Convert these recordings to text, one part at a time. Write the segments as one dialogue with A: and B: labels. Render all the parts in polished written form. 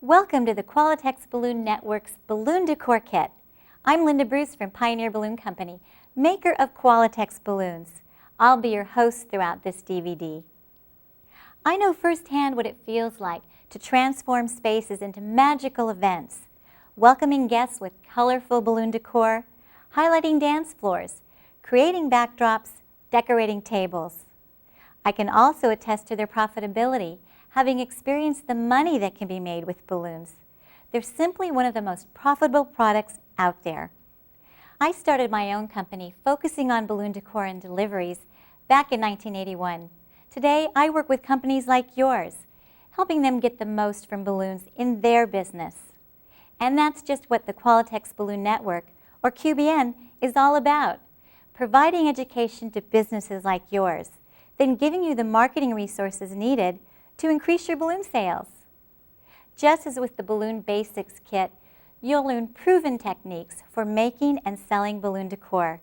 A: Welcome to the Qualitex Balloon Network's Balloon Decor Kit. I'm Linda Bruce from Pioneer Balloon Company, maker of Qualitex balloons. I'll be your host throughout this DVD. I know firsthand what it feels like to transform spaces into magical events, welcoming guests with colorful balloon decor, highlighting dance floors, creating backdrops, decorating tables. I can also attest to their profitability, having experienced the money that can be made with balloons. They're simply one of the most profitable products out there. I started my own company focusing on balloon decor and deliveries back in 1981. Today, I work with companies like yours, helping them get the most from balloons in their business. And that's just what the Qualitex Balloon Network, or QBN, is all about, providing education to businesses like yours, then giving you the marketing resources needed to increase your balloon sales. Just as with the Balloon Basics Kit, you'll learn proven techniques for making and selling balloon decor.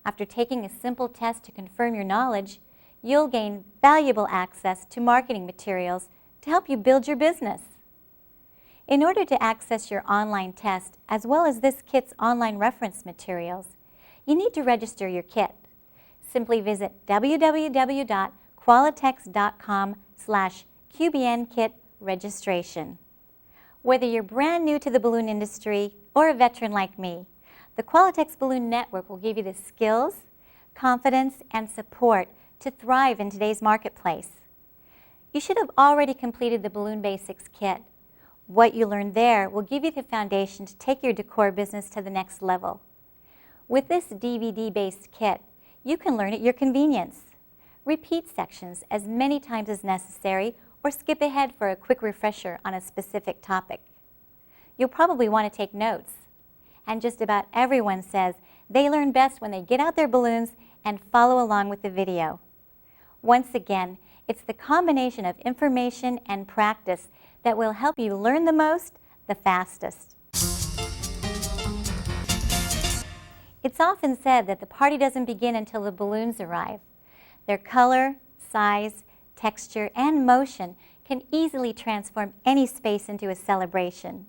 A: After taking a simple test to confirm your knowledge, you'll gain valuable access to marketing materials to help you build your business. In order to access your online test, as well as this kit's online reference materials, you need to register your kit. Simply visit www.qualitex.com/QBNKit registration. Whether you're brand new to the balloon industry or a veteran like me, the Qualitex Balloon Network will give you the skills, confidence, and support to thrive in today's marketplace. You should have already completed the Balloon Basics Kit. What you learned there will give you the foundation to take your decor business to the next level. With this DVD-based kit, you can learn at your convenience. Repeat sections as many times as necessary or skip ahead for a quick refresher on a specific topic. You'll probably want to take notes. And just about everyone says they learn best when they get out their balloons and follow along with the video. Once again, it's the combination of information and practice that will help you learn the most, the fastest. It's often said that the party doesn't begin until the balloons arrive. Their color, size, texture, and motion can easily transform any space into a celebration.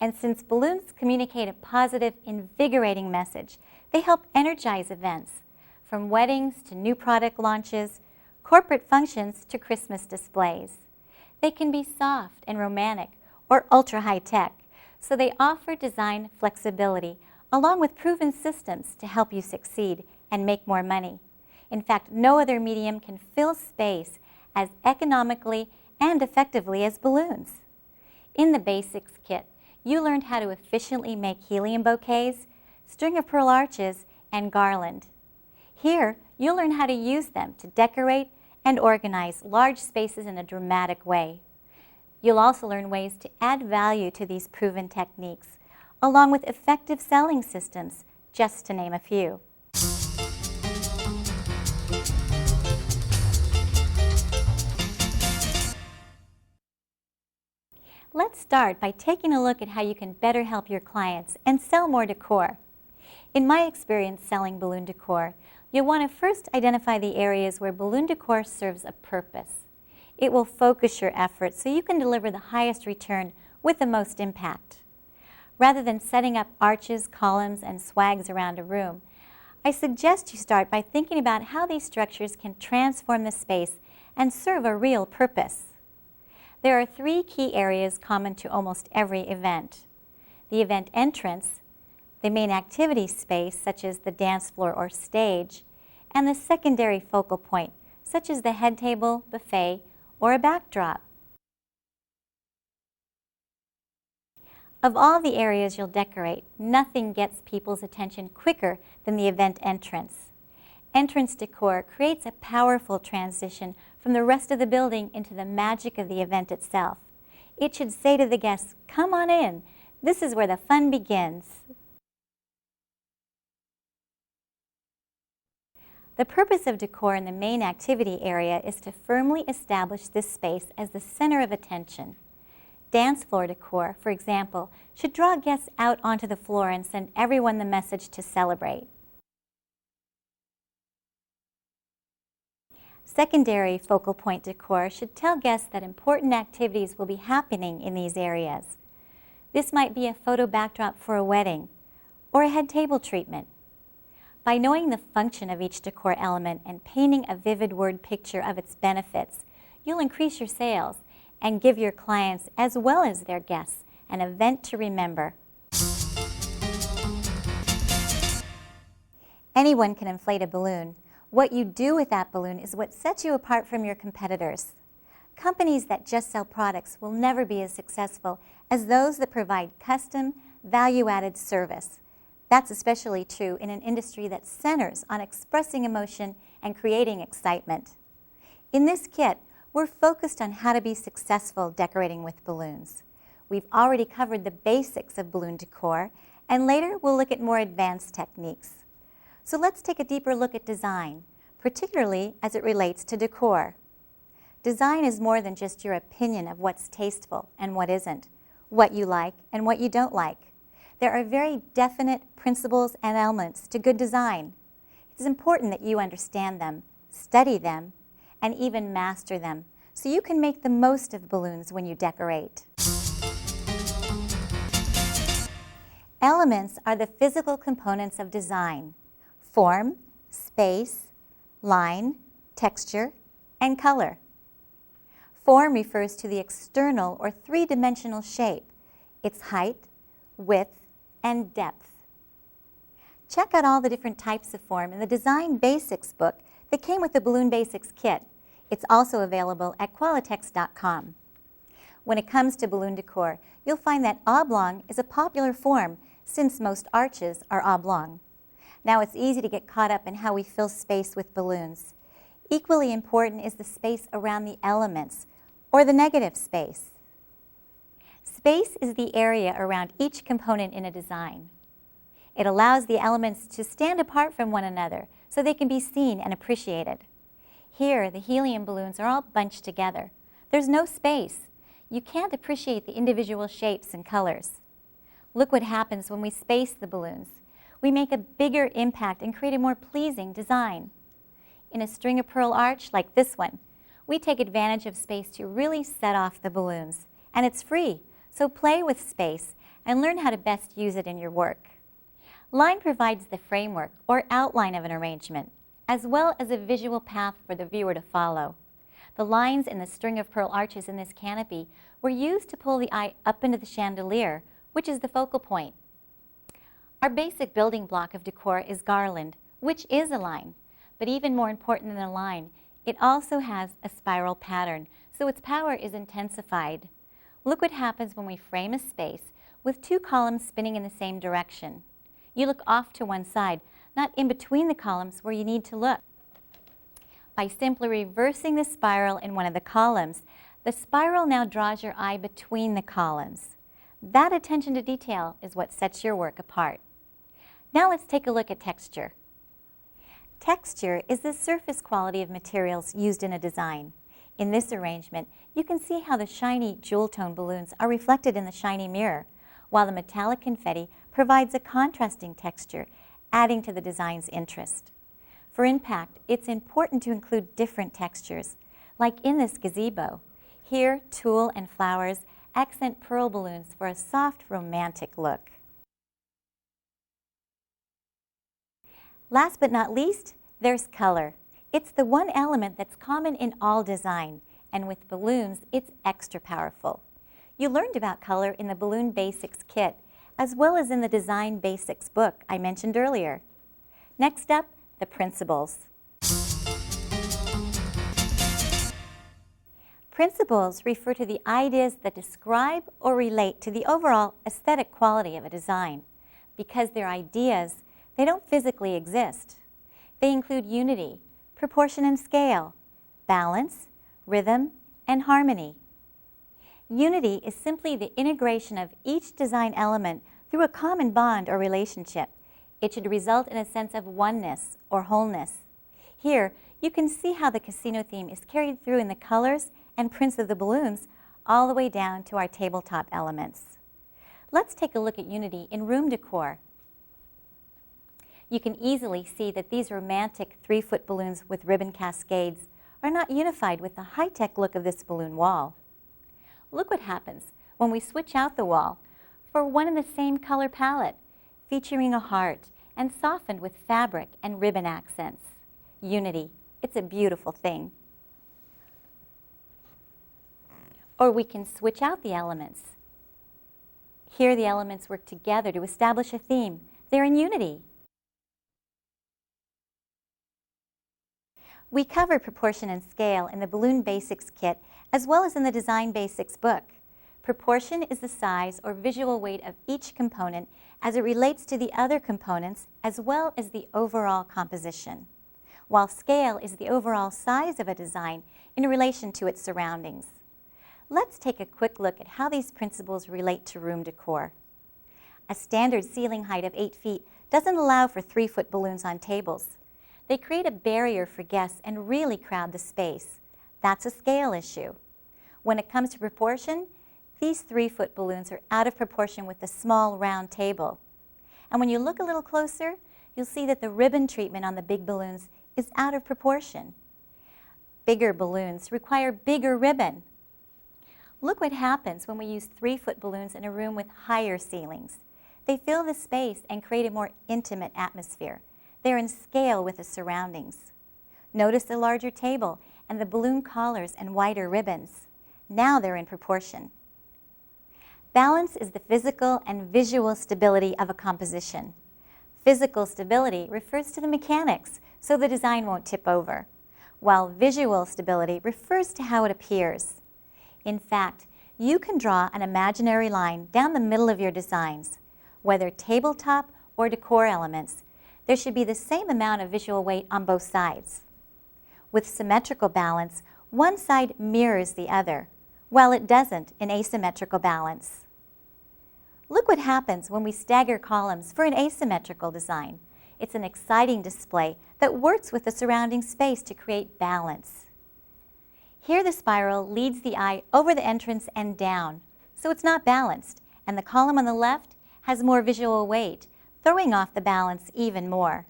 A: And since balloons communicate a positive, invigorating message, they help energize events, from weddings to new product launches, corporate functions to Christmas displays. They can be soft and romantic or ultra high-tech, so they offer design flexibility along with proven systems to help you succeed and make more money. In fact, no other medium can fill space as economically and effectively as balloons. In the Basics Kit, you learned how to efficiently make helium bouquets, string of pearl arches, and garland. Here, you'll learn how to use them to decorate and organize large spaces in a dramatic way. You'll also learn ways to add value to these proven techniques, along with effective selling systems, just to name a few. Let's start by taking a look at how you can better help your clients and sell more decor. In my experience selling balloon decor, you'll want to first identify the areas where balloon decor serves a purpose. It will focus your efforts so you can deliver the highest return with the most impact. Rather than setting up arches, columns, and swags around a room, I suggest you start by thinking about how these structures can transform the space and serve a real purpose. There are three key areas common to almost every event: the event entrance, the main activity space, such as the dance floor or stage, and the secondary focal point, such as the head table, buffet, or a backdrop. Of all the areas you'll decorate, nothing gets people's attention quicker than the event entrance. Entrance decor creates a powerful transition from the rest of the building into the magic of the event itself. It should say to the guests, "Come on in. This is where the fun begins." The purpose of decor in the main activity area is to firmly establish this space as the center of attention. Dance floor decor, for example, should draw guests out onto the floor and send everyone the message to celebrate. Secondary focal point decor should tell guests that important activities will be happening in these areas. This might be a photo backdrop for a wedding or a head table treatment. By knowing the function of each decor element and painting a vivid word picture of its benefits, you'll increase your sales and give your clients as well as their guests an event to remember. Anyone can inflate a balloon. What you do with that balloon is what sets you apart from your competitors. Companies that just sell products will never be as successful as those that provide custom, value-added service. That's especially true in an industry that centers on expressing emotion and creating excitement. In this kit, we're focused on how to be successful decorating with balloons. We've already covered the basics of balloon decor, and later we'll look at more advanced techniques. So let's take a deeper look at design, particularly as it relates to decor. Design is more than just your opinion of what's tasteful and what isn't, what you like and what you don't like. There are very definite principles and elements to good design. It is important that you understand them, study them, and even master them, so you can make the most of balloons when you decorate. Elements are the physical components of design: form, space, line, texture, and color. Form refers to the external or three-dimensional shape, its height, width, and depth. Check out all the different types of form in the Design Basics book that came with the Balloon Basics kit. It's also available at Qualitex.com. When it comes to balloon decor, you'll find that oblong is a popular form since most arches are oblong. Now it's easy to get caught up in how we fill space with balloons. Equally important is the space around the elements, or the negative space. Space is the area around each component in a design. It allows the elements to stand apart from one another so they can be seen and appreciated. Here, the helium balloons are all bunched together. There's no space. You can't appreciate the individual shapes and colors. Look what happens when we space the balloons. We make a bigger impact and create a more pleasing design. In a string of pearl arch like this one, we take advantage of space to really set off the balloons. And it's free, so play with space and learn how to best use it in your work. Line provides the framework or outline of an arrangement, as well as a visual path for the viewer to follow. The lines in the string of pearl arches in this canopy were used to pull the eye up into the chandelier, which is the focal point. Our basic building block of decor is garland, which is a line. But even more important than a line, it also has a spiral pattern, so its power is intensified. Look what happens when we frame a space with two columns spinning in the same direction. You look off to one side, not in between the columns where you need to look. By simply reversing the spiral in one of the columns, the spiral now draws your eye between the columns. That attention to detail is what sets your work apart. Now let's take a look at texture. Texture is the surface quality of materials used in a design. In this arrangement, you can see how the shiny jewel tone balloons are reflected in the shiny mirror, while the metallic confetti provides a contrasting texture, adding to the design's interest. For impact, it's important to include different textures, like in this gazebo. Here, tulle and flowers accent pearl balloons for a soft, romantic look. Last but not least, there's color. It's the one element that's common in all design, and with balloons, it's extra powerful. You learned about color in the Balloon Basics kit, as well as in the Design Basics book I mentioned earlier. Next up, the principles. Principles refer to the ideas that describe or relate to the overall aesthetic quality of a design. Because they're ideas, they don't physically exist. They include unity, proportion and scale, balance, rhythm, and harmony. Unity is simply the integration of each design element through a common bond or relationship. It should result in a sense of oneness or wholeness. Here, you can see how the casino theme is carried through in the colors and prints of the balloons all the way down to our tabletop elements. Let's take a look at unity in room decor. You can easily see that these romantic 3-foot balloons with ribbon cascades are not unified with the high-tech look of this balloon wall. Look what happens when we switch out the wall for one and the same color palette, featuring a heart and softened with fabric and ribbon accents. Unity, it's a beautiful thing. Or we can switch out the elements. Here the elements work together to establish a theme. They're in unity. We cover proportion and scale in the Balloon Basics kit as well as in the Design Basics book. Proportion is the size or visual weight of each component as it relates to the other components as well as the overall composition, while scale is the overall size of a design in relation to its surroundings. Let's take a quick look at how these principles relate to room decor. A standard ceiling height of 8 feet doesn't allow for 3-foot balloons on tables. They create a barrier for guests and really crowd the space. That's a scale issue. When it comes to proportion, these 3-foot balloons are out of proportion with the small round table. And when you look a little closer, you'll see that the ribbon treatment on the big balloons is out of proportion. Bigger balloons require bigger ribbon. Look what happens when we use 3-foot balloons in a room with higher ceilings. They fill the space and create a more intimate atmosphere. They're in scale with the surroundings. Notice the larger table and the balloon collars and wider ribbons. Now they're in proportion. Balance is the physical and visual stability of a composition. Physical stability refers to the mechanics, so the design won't tip over, while visual stability refers to how it appears. In fact, you can draw an imaginary line down the middle of your designs. Whether tabletop or decor elements, there should be the same amount of visual weight on both sides. With symmetrical balance, one side mirrors the other, while it doesn't in asymmetrical balance. Look what happens when we stagger columns for an asymmetrical design. It's an exciting display that works with the surrounding space to create balance. Here the spiral leads the eye over the entrance and down, so it's not balanced, and the column on the left has more visual weight, throwing off the balance even more.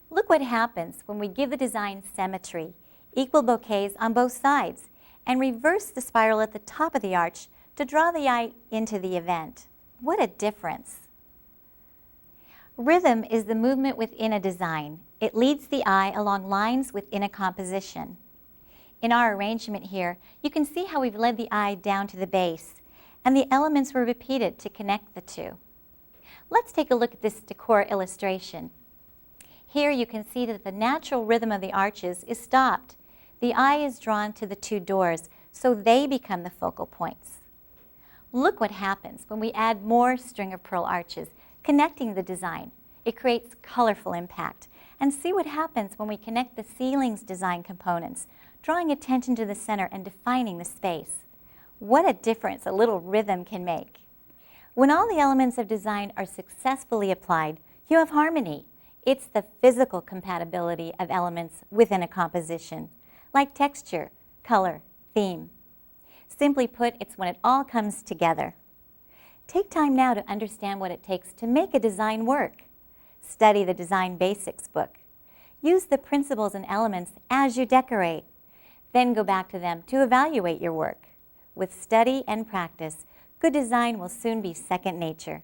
A: Look what happens when we give the design symmetry, equal bouquets on both sides, and reverse the spiral at the top of the arch to draw the eye into the event. What a difference! Rhythm is the movement within a design. It leads the eye along lines within a composition. In our arrangement here, you can see how we've led the eye down to the base, and the elements were repeated to connect the two. Let's take a look at this decor illustration. Here you can see that the natural rhythm of the arches is stopped. The eye is drawn to the two doors, so they become the focal points. Look what happens when we add more string of pearl arches, connecting the design. It creates colorful impact. And see what happens when we connect the ceiling's design components, drawing attention to the center and defining the space. What a difference a little rhythm can make. When all the elements of design are successfully applied, you have harmony. It's the physical compatibility of elements within a composition, like texture, color, theme. Simply put, it's when it all comes together. Take time now to understand what it takes to make a design work. Study the Design Basics book. Use the principles and elements as you decorate. Then go back to them to evaluate your work. With study and practice, good design will soon be second nature.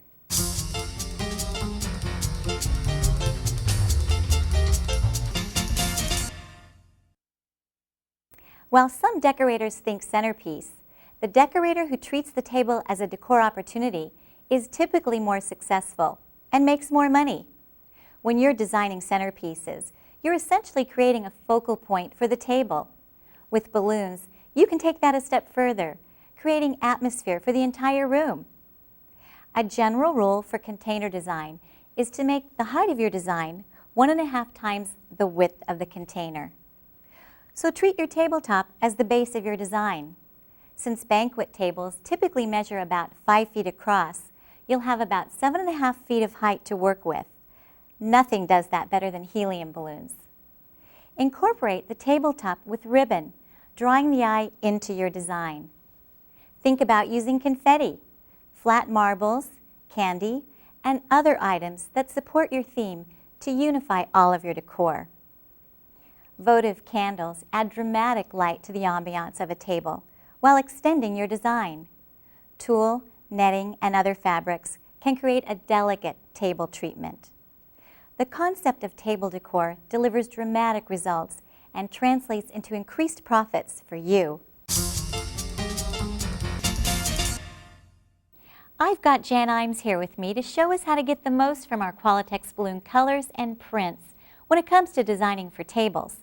A: While some decorators think centerpiece, the decorator who treats the table as a decor opportunity is typically more successful and makes more money. When you're designing centerpieces, you're essentially creating a focal point for the table. With balloons, you can take that a step further, creating atmosphere for the entire room. A general rule for container design is to make the height of your design 1.5 times the width of the container. So treat your tabletop as the base of your design. Since banquet tables typically measure about 5 feet across, you'll have about 7.5 feet of height to work with. Nothing does that better than helium balloons. Incorporate the tabletop with ribbon, drawing the eye into your design. Think about using confetti, flat marbles, candy, and other items that support your theme to unify all of your decor. Votive candles add dramatic light to the ambiance of a table while extending your design. Tulle, netting, and other fabrics can create a delicate table treatment. The concept of table decor delivers dramatic results and translates into increased profits for you. I've got Jan Imes here with me to show us how to get the most from our Qualitex balloon colors and prints when it comes to designing for tables.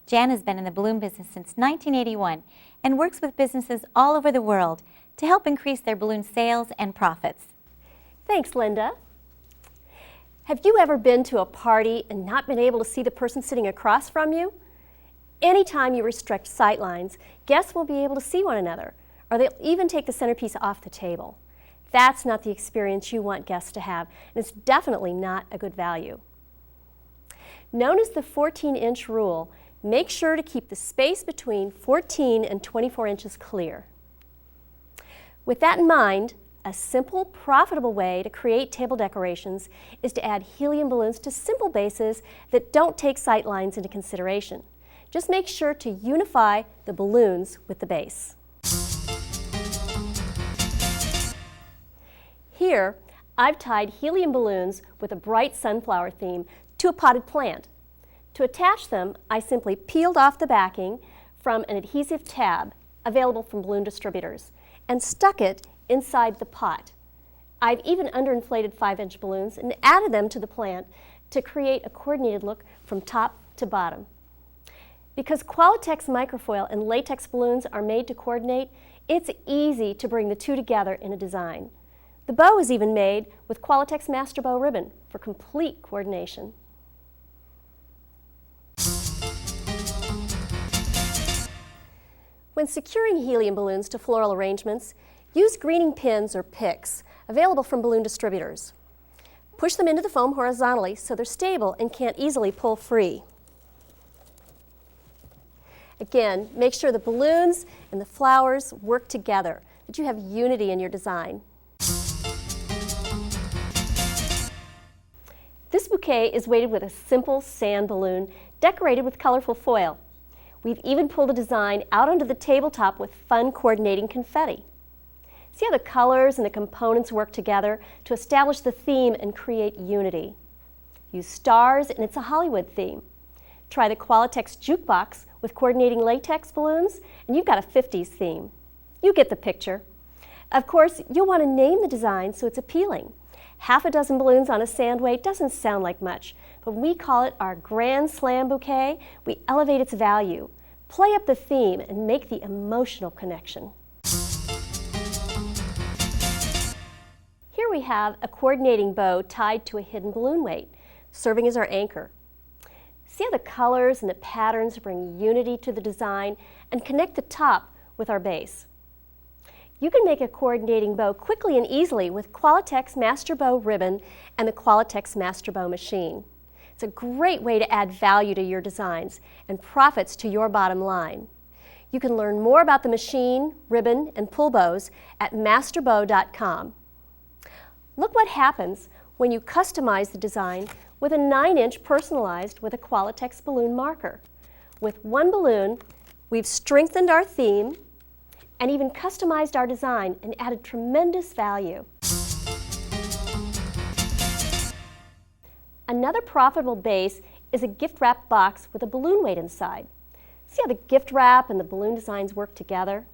A: Jan has been in the balloon business since 1981 and works with businesses all over the world to help increase their balloon sales and profits.
B: Thanks, Linda. Have you ever been to a party and not been able to see the person sitting across from you? Anytime you restrict sight lines, guests will be able to see one another, or they'll even take the centerpiece off the table. That's not the experience you want guests to have, and it's definitely not a good value. Known as the 14-inch rule, make sure to keep the space between 14 and 24 inches clear. With that in mind, a simple, profitable way to create table decorations is to add helium balloons to simple bases that don't take sight lines into consideration. Just make sure to unify the balloons with the base. Here, I've tied helium balloons with a bright sunflower theme to a potted plant. To attach them, I simply peeled off the backing from an adhesive tab available from balloon distributors and stuck it inside the pot. I've even underinflated 5-inch balloons and added them to the plant to create a coordinated look from top to bottom. Because Qualitex microfoil and latex balloons are made to coordinate, it's easy to bring the two together in a design. The bow is even made with Qualitex Master Bow ribbon for complete coordination. When securing helium balloons to floral arrangements, use greening pins or picks available from balloon distributors. Push them into the foam horizontally so they're stable and can't easily pull free. Again, make sure the balloons and the flowers work together, that you have unity in your design. This bouquet is weighted with a simple sand balloon decorated with colorful foil. We've even pulled a design out onto the tabletop with fun coordinating confetti. See how the colors and the components work together to establish the theme and create unity. Use stars and it's a Hollywood theme. Try the Qualitex jukebox with coordinating latex balloons and you've got a 50s theme. You get the picture. Of course, you'll want to name the design so it's appealing. Half a dozen balloons on a sand weight doesn't sound like much, but when we call it our Grand Slam bouquet, we elevate its value, play up the theme, and make the emotional connection. Here we have a coordinating bow tied to a hidden balloon weight, serving as our anchor. See how the colors and the patterns bring unity to the design and connect the top with our base. You can make a coordinating bow quickly and easily with Qualitex Master Bow ribbon and the Qualitex Master Bow machine. It's a great way to add value to your designs and profits to your bottom line. You can learn more about the machine, ribbon, and pull bows at masterbow.com. Look what happens when you customize the design with a 9-inch personalized with a Qualitex balloon marker. With one balloon, we've strengthened our theme and even customized our design and added tremendous value. Another profitable base is a gift wrap box with a balloon weight inside. See how the gift wrap and the balloon designs work together?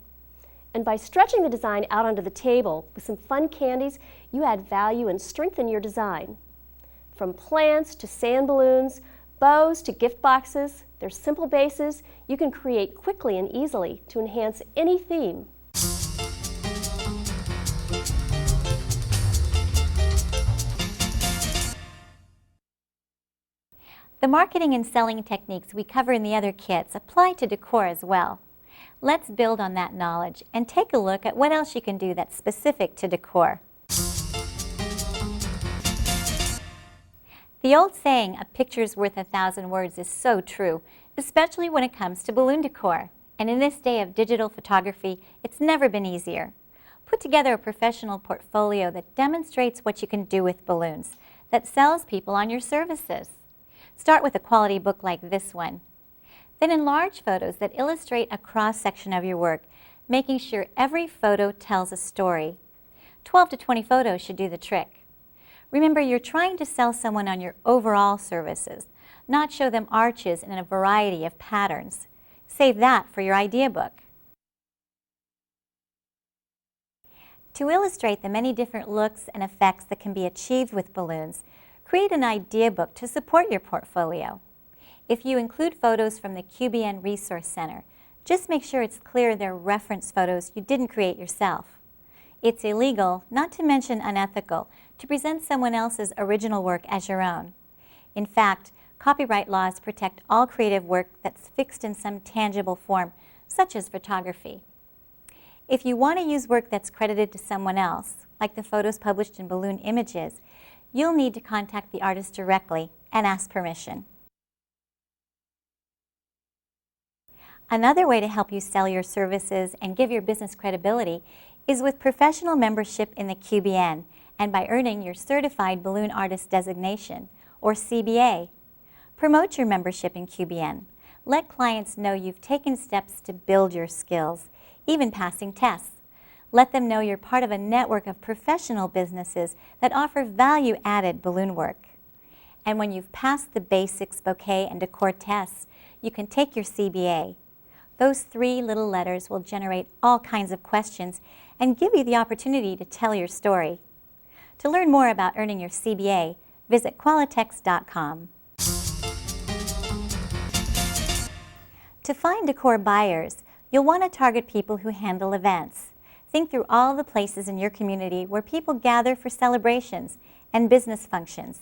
B: And by stretching the design out onto the table with some fun candies, you add value and strengthen your design. From plants to sand balloons, bows to gift boxes, they're simple bases you can create quickly and easily to enhance any theme.
A: The marketing and selling techniques we cover in the other kits apply to decor as well. Let's build on that knowledge and take a look at what else you can do that's specific to decor. The old saying, "A picture's worth 1,000 words," is so true, especially when it comes to balloon decor. And in this day of digital photography, it's never been easier. Put together a professional portfolio that demonstrates what you can do with balloons, that sells people on your services. Start with a quality book like this one. Then enlarge photos that illustrate a cross-section of your work, making sure every photo tells a story. 12 to 20 photos should do the trick. Remember, you're trying to sell someone on your overall services, not show them arches in a variety of patterns. Save that for your idea book. To illustrate the many different looks and effects that can be achieved with balloons, create an idea book to support your portfolio. If you include photos from the QBN Resource Center, just make sure it's clear they're reference photos you didn't create yourself. It's illegal, not to mention unethical, to present someone else's original work as your own. In fact, copyright laws protect all creative work that's fixed in some tangible form, such as photography. If you want to use work that's credited to someone else, like the photos published in Balloon Images, you'll need to contact the artist directly and ask permission. Another way to help you sell your services and give your business credibility is with professional membership in the QBN and by earning your Certified Balloon Artist Designation, or CBA. Promote your membership in QBN. Let clients know you've taken steps to build your skills, even passing tests. Let them know you're part of a network of professional businesses that offer value-added balloon work. And when you've passed the basics, bouquet, and decor tests, you can take your CBA. Those 3 little letters will generate all kinds of questions and give you the opportunity to tell your story. To learn more about earning your CBA, visit Qualitex.com. To find decor buyers, you'll want to target people who handle events. Think through all the places in your community where people gather for celebrations and business functions.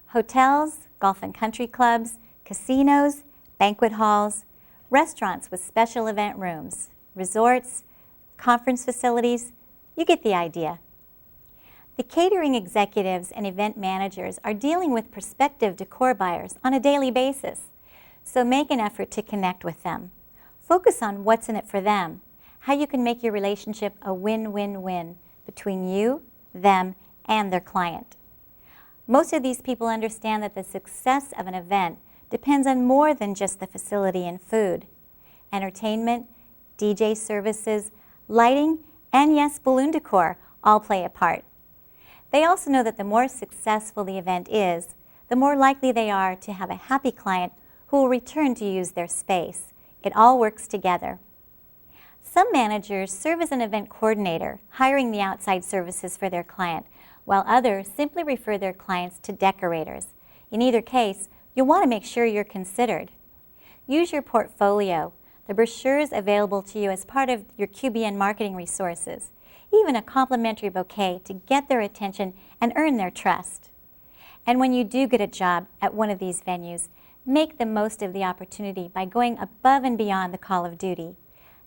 A: Hotels, golf and country clubs, casinos, banquet halls, restaurants with special event rooms, resorts, conference facilities, you get the idea. The catering executives and event managers are dealing with prospective decor buyers on a daily basis, so make an effort to connect with them. Focus on what's in it for them, how you can make your relationship a win-win-win between you, them, and their client. Most of these people understand that the success of an event depends on more than just the facility and food. Entertainment, DJ services, lighting, and yes, balloon decor all play a part. They also know that the more successful the event is, the more likely they are to have a happy client who will return to use their space. It all works together. Some managers serve as an event coordinator, hiring the outside services for their client, while others simply refer their clients to decorators. In either case, you'll want to make sure you're considered. Use your portfolio, the brochures available to you as part of your QBN marketing resources, even a complimentary bouquet to get their attention and earn their trust. And when you do get a job at one of these venues, make the most of the opportunity by going above and beyond the call of duty.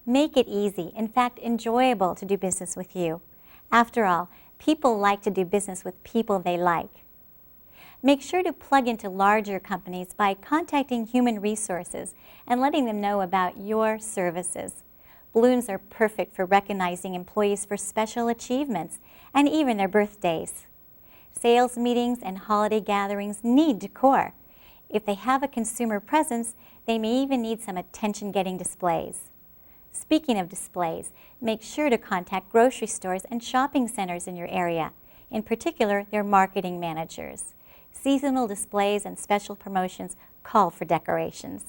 A: Make it easy, in fact enjoyable, to do business with you. After all, people like to do business with people they like. Make sure to plug into larger companies by contacting human resources and letting them know about your services. Balloons are perfect for recognizing employees for special achievements and even their birthdays. Sales meetings and holiday gatherings need decor. If they have a consumer presence, they may even need some attention-getting displays. Speaking of displays, make sure to contact grocery stores and shopping centers in your area, in particular their marketing managers. Seasonal displays and special promotions call for decorations.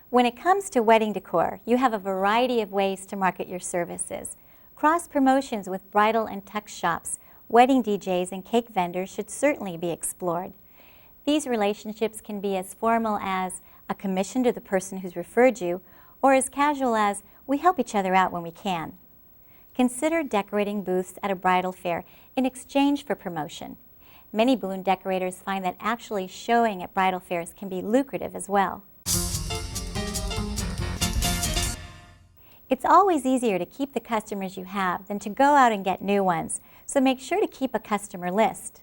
A: When it comes to wedding decor, you have a variety of ways to market your services. Cross-promotions with bridal and tux shops, wedding DJs, and cake vendors should certainly be explored. These relationships can be as formal as a commission to the person who's referred you, or as casual as we help each other out when we can. Consider decorating booths at a bridal fair in exchange for promotion. Many balloon decorators find that actually showing at bridal fairs can be lucrative as well. It's always easier to keep the customers you have than to go out and get new ones, so make sure to keep a customer list.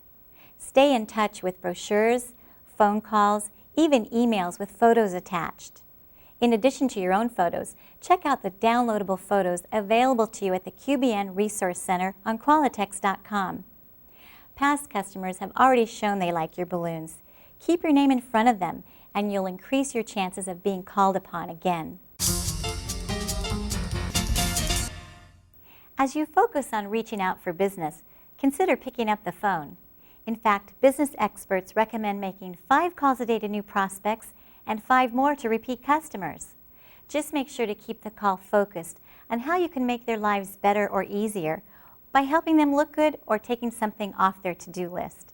A: Stay in touch with brochures, phone calls, even emails with photos attached. In addition to your own photos, check out the downloadable photos available to you at the QBN Resource Center on Qualitex.com. Past customers have already shown they like your balloons. Keep your name in front of them, and you'll increase your chances of being called upon again. As you focus on reaching out for business, consider picking up the phone. In fact, business experts recommend making 5 calls a day to new prospects and 5 more to repeat customers. Just make sure to keep the call focused on how you can make their lives better or easier by helping them look good or taking something off their to-do list.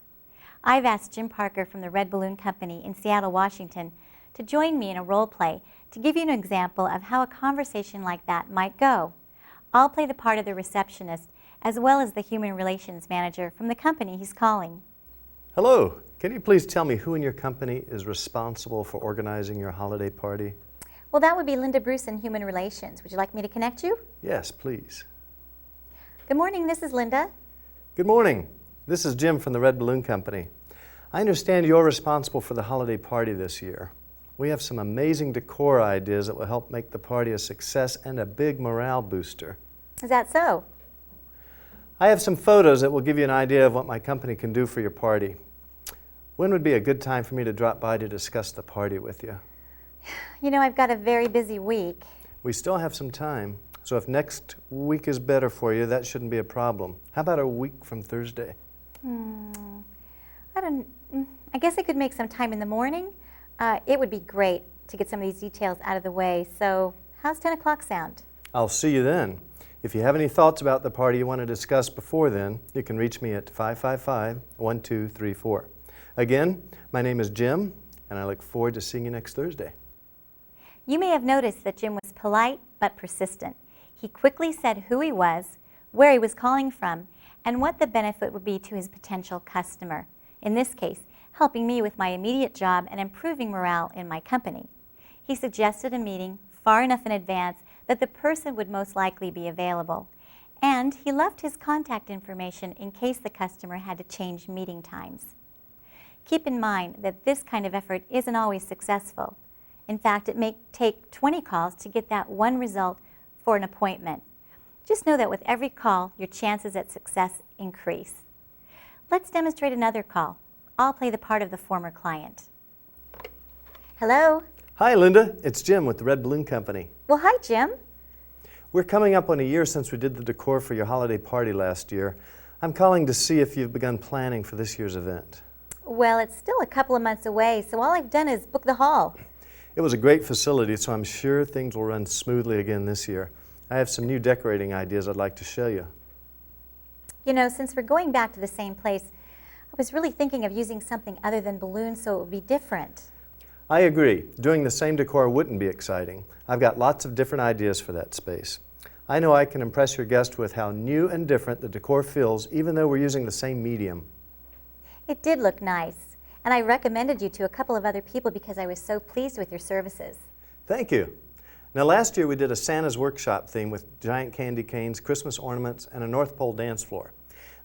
A: I've asked Jim Parker from the Red Balloon Company in Seattle, Washington, to join me in a role play to give you an example of how a conversation like that might go. I'll play the part of the receptionist as well as the human relations manager from the company he's calling.
C: Hello, can you please tell me who in your company is responsible for organizing your holiday party?
A: Well, that would be Linda Bruce in Human Relations. Would you like me to connect you?
C: Yes, please.
A: Good morning, this is Linda.
C: Good morning. This is Jim from the Red Balloon Company. I understand you're responsible for the holiday party this year. We have some amazing decor ideas that will help make the party a success and a big morale booster.
A: Is that so?
C: I have some photos that will give you an idea of what my company can do for your party. When would be a good time for me to drop by to discuss the party with you?
A: You know, I've got a very busy week.
C: We still have some time, so if next week is better for you, that shouldn't be a problem. How about a week from Thursday?
A: I guess I could make some time in the morning. It would be great to get some of these details out of the way. So how's 10 o'clock sound?
C: I'll see you then. If you have any thoughts about the party you want to discuss before then, you can reach me at 555-1234. Again, my name is Jim, and I look forward to seeing you next Thursday.
A: You may have noticed that Jim was polite but persistent. He quickly said who he was, where he was calling from, and what the benefit would be to his potential customer. In this case, helping me with my immediate job and improving morale in my company. He suggested a meeting far enough in advance that the person would most likely be available. And he left his contact information in case the customer had to change meeting times. Keep in mind that this kind of effort isn't always successful. In fact, it may take 20 calls to get that one result for an appointment. Just know that with every call, your chances at success increase. Let's demonstrate another call. I'll play the part of the former client. Hello?
C: Hi, Linda. It's Jim with the Red Balloon Company.
A: Well, hi, Jim.
C: We're coming up on a year since we did the decor for your holiday party last year. I'm calling to see if you've begun planning for this year's event.
A: Well, it's still a couple of months away, so all I've done is book the hall.
C: It was a great facility, so I'm sure things will run smoothly again this year. I have some new decorating ideas I'd like to show you.
A: You know, since we're going back to the same place, I was really thinking of using something other than balloons so it would be different.
C: I agree. Doing the same decor wouldn't be exciting. I've got lots of different ideas for that space. I know I can impress your guest with how new and different the decor feels, even though we're using the same medium.
A: It did look nice, and I recommended you to a couple of other people because I was so pleased with your services.
C: Thank you. Now, last year we did a Santa's Workshop theme with giant candy canes, Christmas ornaments, and a North Pole dance floor.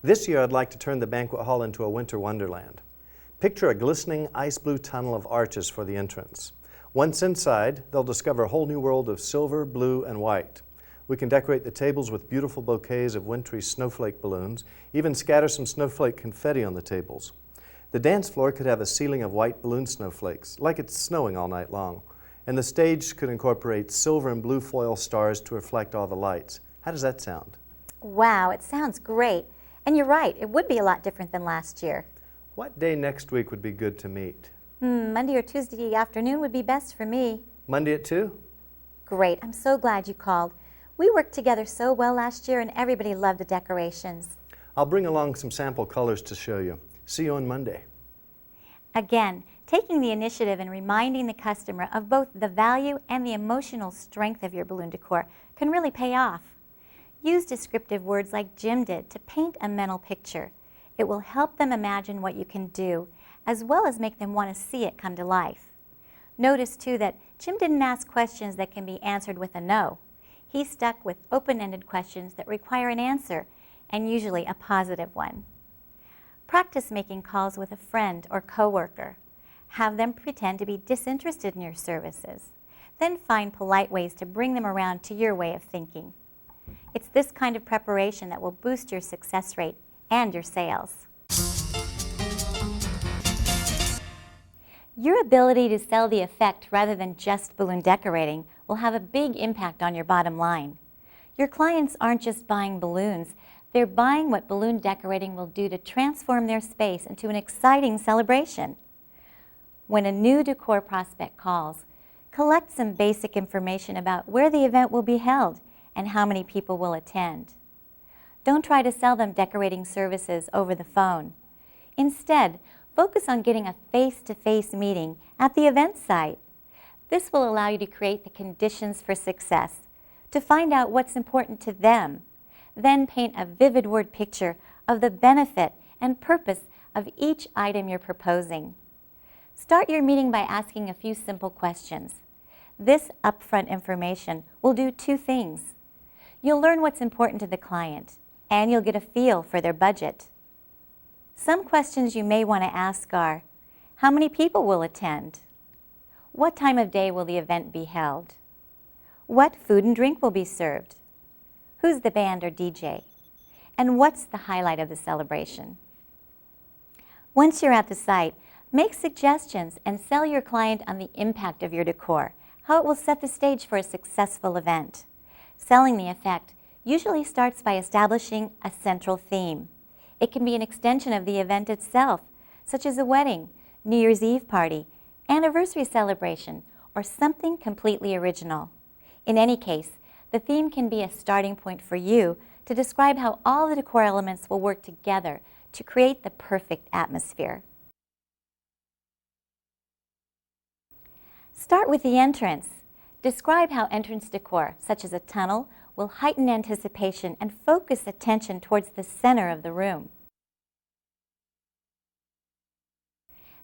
C: This year I'd like to turn the banquet hall into a winter wonderland. Picture a glistening ice blue tunnel of arches for the entrance. Once inside, they'll discover a whole new world of silver, blue, and white. We can decorate the tables with beautiful bouquets of wintry snowflake balloons, even scatter some snowflake confetti on the tables. The dance floor could have a ceiling of white balloon snowflakes, like it's snowing all night long. And the stage could incorporate silver and blue foil stars to reflect all the lights. How does that sound?
A: Wow, it sounds great. And you're right, it would be a lot different than last year.
C: What day next week would be good to meet?
A: Monday or Tuesday afternoon would be best for me.
C: Monday at 2?
A: Great, I'm so glad you called. We worked together so well last year and everybody loved the decorations.
C: I'll bring along some sample colors to show you. See you on Monday.
A: Again, taking the initiative and reminding the customer of both the value and the emotional strength of your balloon decor can really pay off. Use descriptive words like Jim did to paint a mental picture. It will help them imagine what you can do, as well as make them want to see it come to life. Notice too that Jim didn't ask questions that can be answered with a no. He stuck with open-ended questions that require an answer, and usually a positive one. Practice making calls with a friend or coworker. Have them pretend to be disinterested in your services. Then find polite ways to bring them around to your way of thinking. It's this kind of preparation that will boost your success rate and your sales. Your ability to sell the effect rather than just balloon decorating will have a big impact on your bottom line. Your clients aren't just buying balloons, they're buying what balloon decorating will do to transform their space into an exciting celebration. When a new decor prospect calls, collect some basic information about where the event will be held and how many people will attend. Don't try to sell them decorating services over the phone. Instead, focus on getting a face-to-face meeting at the event site. This will allow you to create the conditions for success, to find out what's important to them, then paint a vivid word picture of the benefit and purpose of each item you're proposing. Start your meeting by asking a few simple questions. This upfront information will do two things. You'll learn what's important to the client, and you'll get a feel for their budget. Some questions you may want to ask are, how many people will attend? What time of day will the event be held? What food and drink will be served? Who's the band or DJ? And what's the highlight of the celebration? Once you're at the site, make suggestions and sell your client on the impact of your decor, how it will set the stage for a successful event. Selling the effect usually starts by establishing a central theme. It can be an extension of the event itself, such as a wedding, New Year's Eve party, anniversary celebration, or something completely original. In any case, the theme can be a starting point for you to describe how all the decor elements will work together to create the perfect atmosphere. Start with the entrance. Describe how entrance decor, such as a tunnel, will heighten anticipation and focus attention towards the center of the room.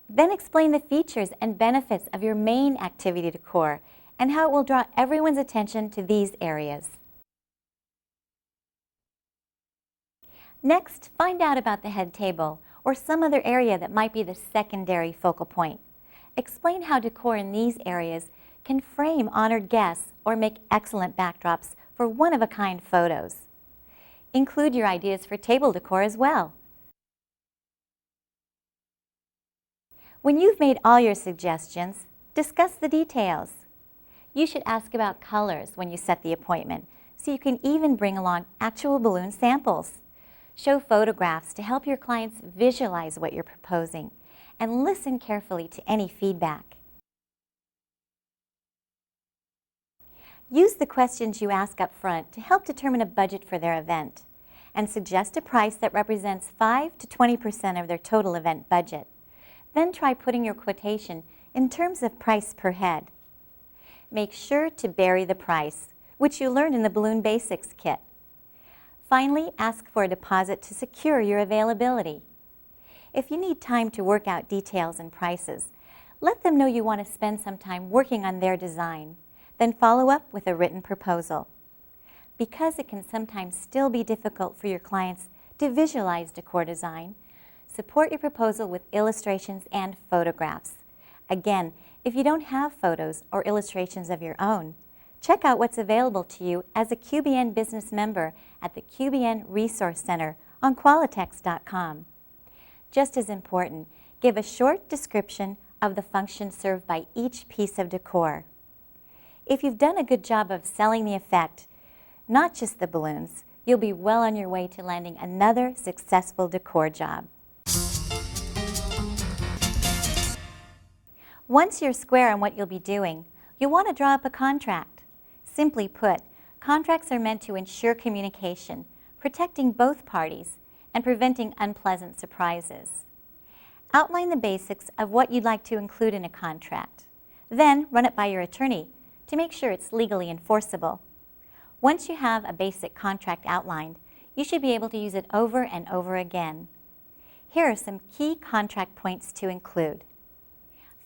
A: Then explain the features and benefits of your main activity decor and how it will draw everyone's attention to these areas. Next, find out about the head table or some other area that might be the secondary focal point. Explain how decor in these areas can frame honored guests or make excellent backdrops for one-of-a-kind photos. Include your ideas for table decor as well. When you've made all your suggestions, discuss the details. You should ask about colors when you set the appointment, so you can even bring along actual balloon samples. Show photographs to help your clients visualize what you're proposing, and listen carefully to any feedback. Use the questions you ask up front to help determine a budget for their event, and suggest a price that represents 5 to 20% of their total event budget. Then try putting your quotation in terms of price per head. Make sure to bury the price, which you learned in the Balloon Basics kit. Finally, ask for a deposit to secure your availability. If you need time to work out details and prices, let them know you want to spend some time working on their design. Then follow up with a written proposal. Because it can sometimes still be difficult for your clients to visualize decor design, support your proposal with illustrations and photographs. Again, if you don't have photos or illustrations of your own, check out what's available to you as a QBN business member at the QBN Resource Center on Qualitex.com. Just as important, give a short description of the function served by each piece of decor. If you've done a good job of selling the effect, not just the balloons, you'll be well on your way to landing another successful decor job. Once you're square on what you'll be doing, you'll want to draw up a contract. Simply put, contracts are meant to ensure communication, protecting both parties, and preventing unpleasant surprises. Outline the basics of what you'd like to include in a contract. Then run it by your attorney to make sure it's legally enforceable. Once you have a basic contract outlined, you should be able to use it over and over again. Here are some key contract points to include.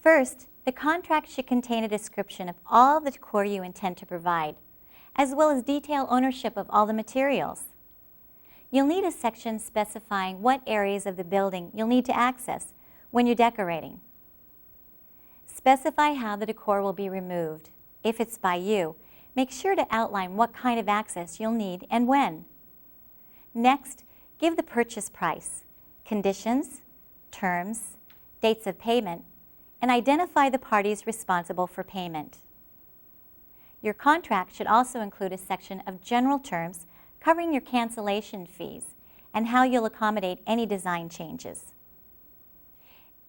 A: First, the contract should contain a description of all the decor you intend to provide, as well as detail ownership of all the materials. You'll need a section specifying what areas of the building you'll need to access when you're decorating. Specify how the decor will be removed. If it's by you, make sure to outline what kind of access you'll need and when. Next, give the purchase price, conditions, terms, dates of payment, and identify the parties responsible for payment. Your contract should also include a section of general terms covering your cancellation fees and how you'll accommodate any design changes.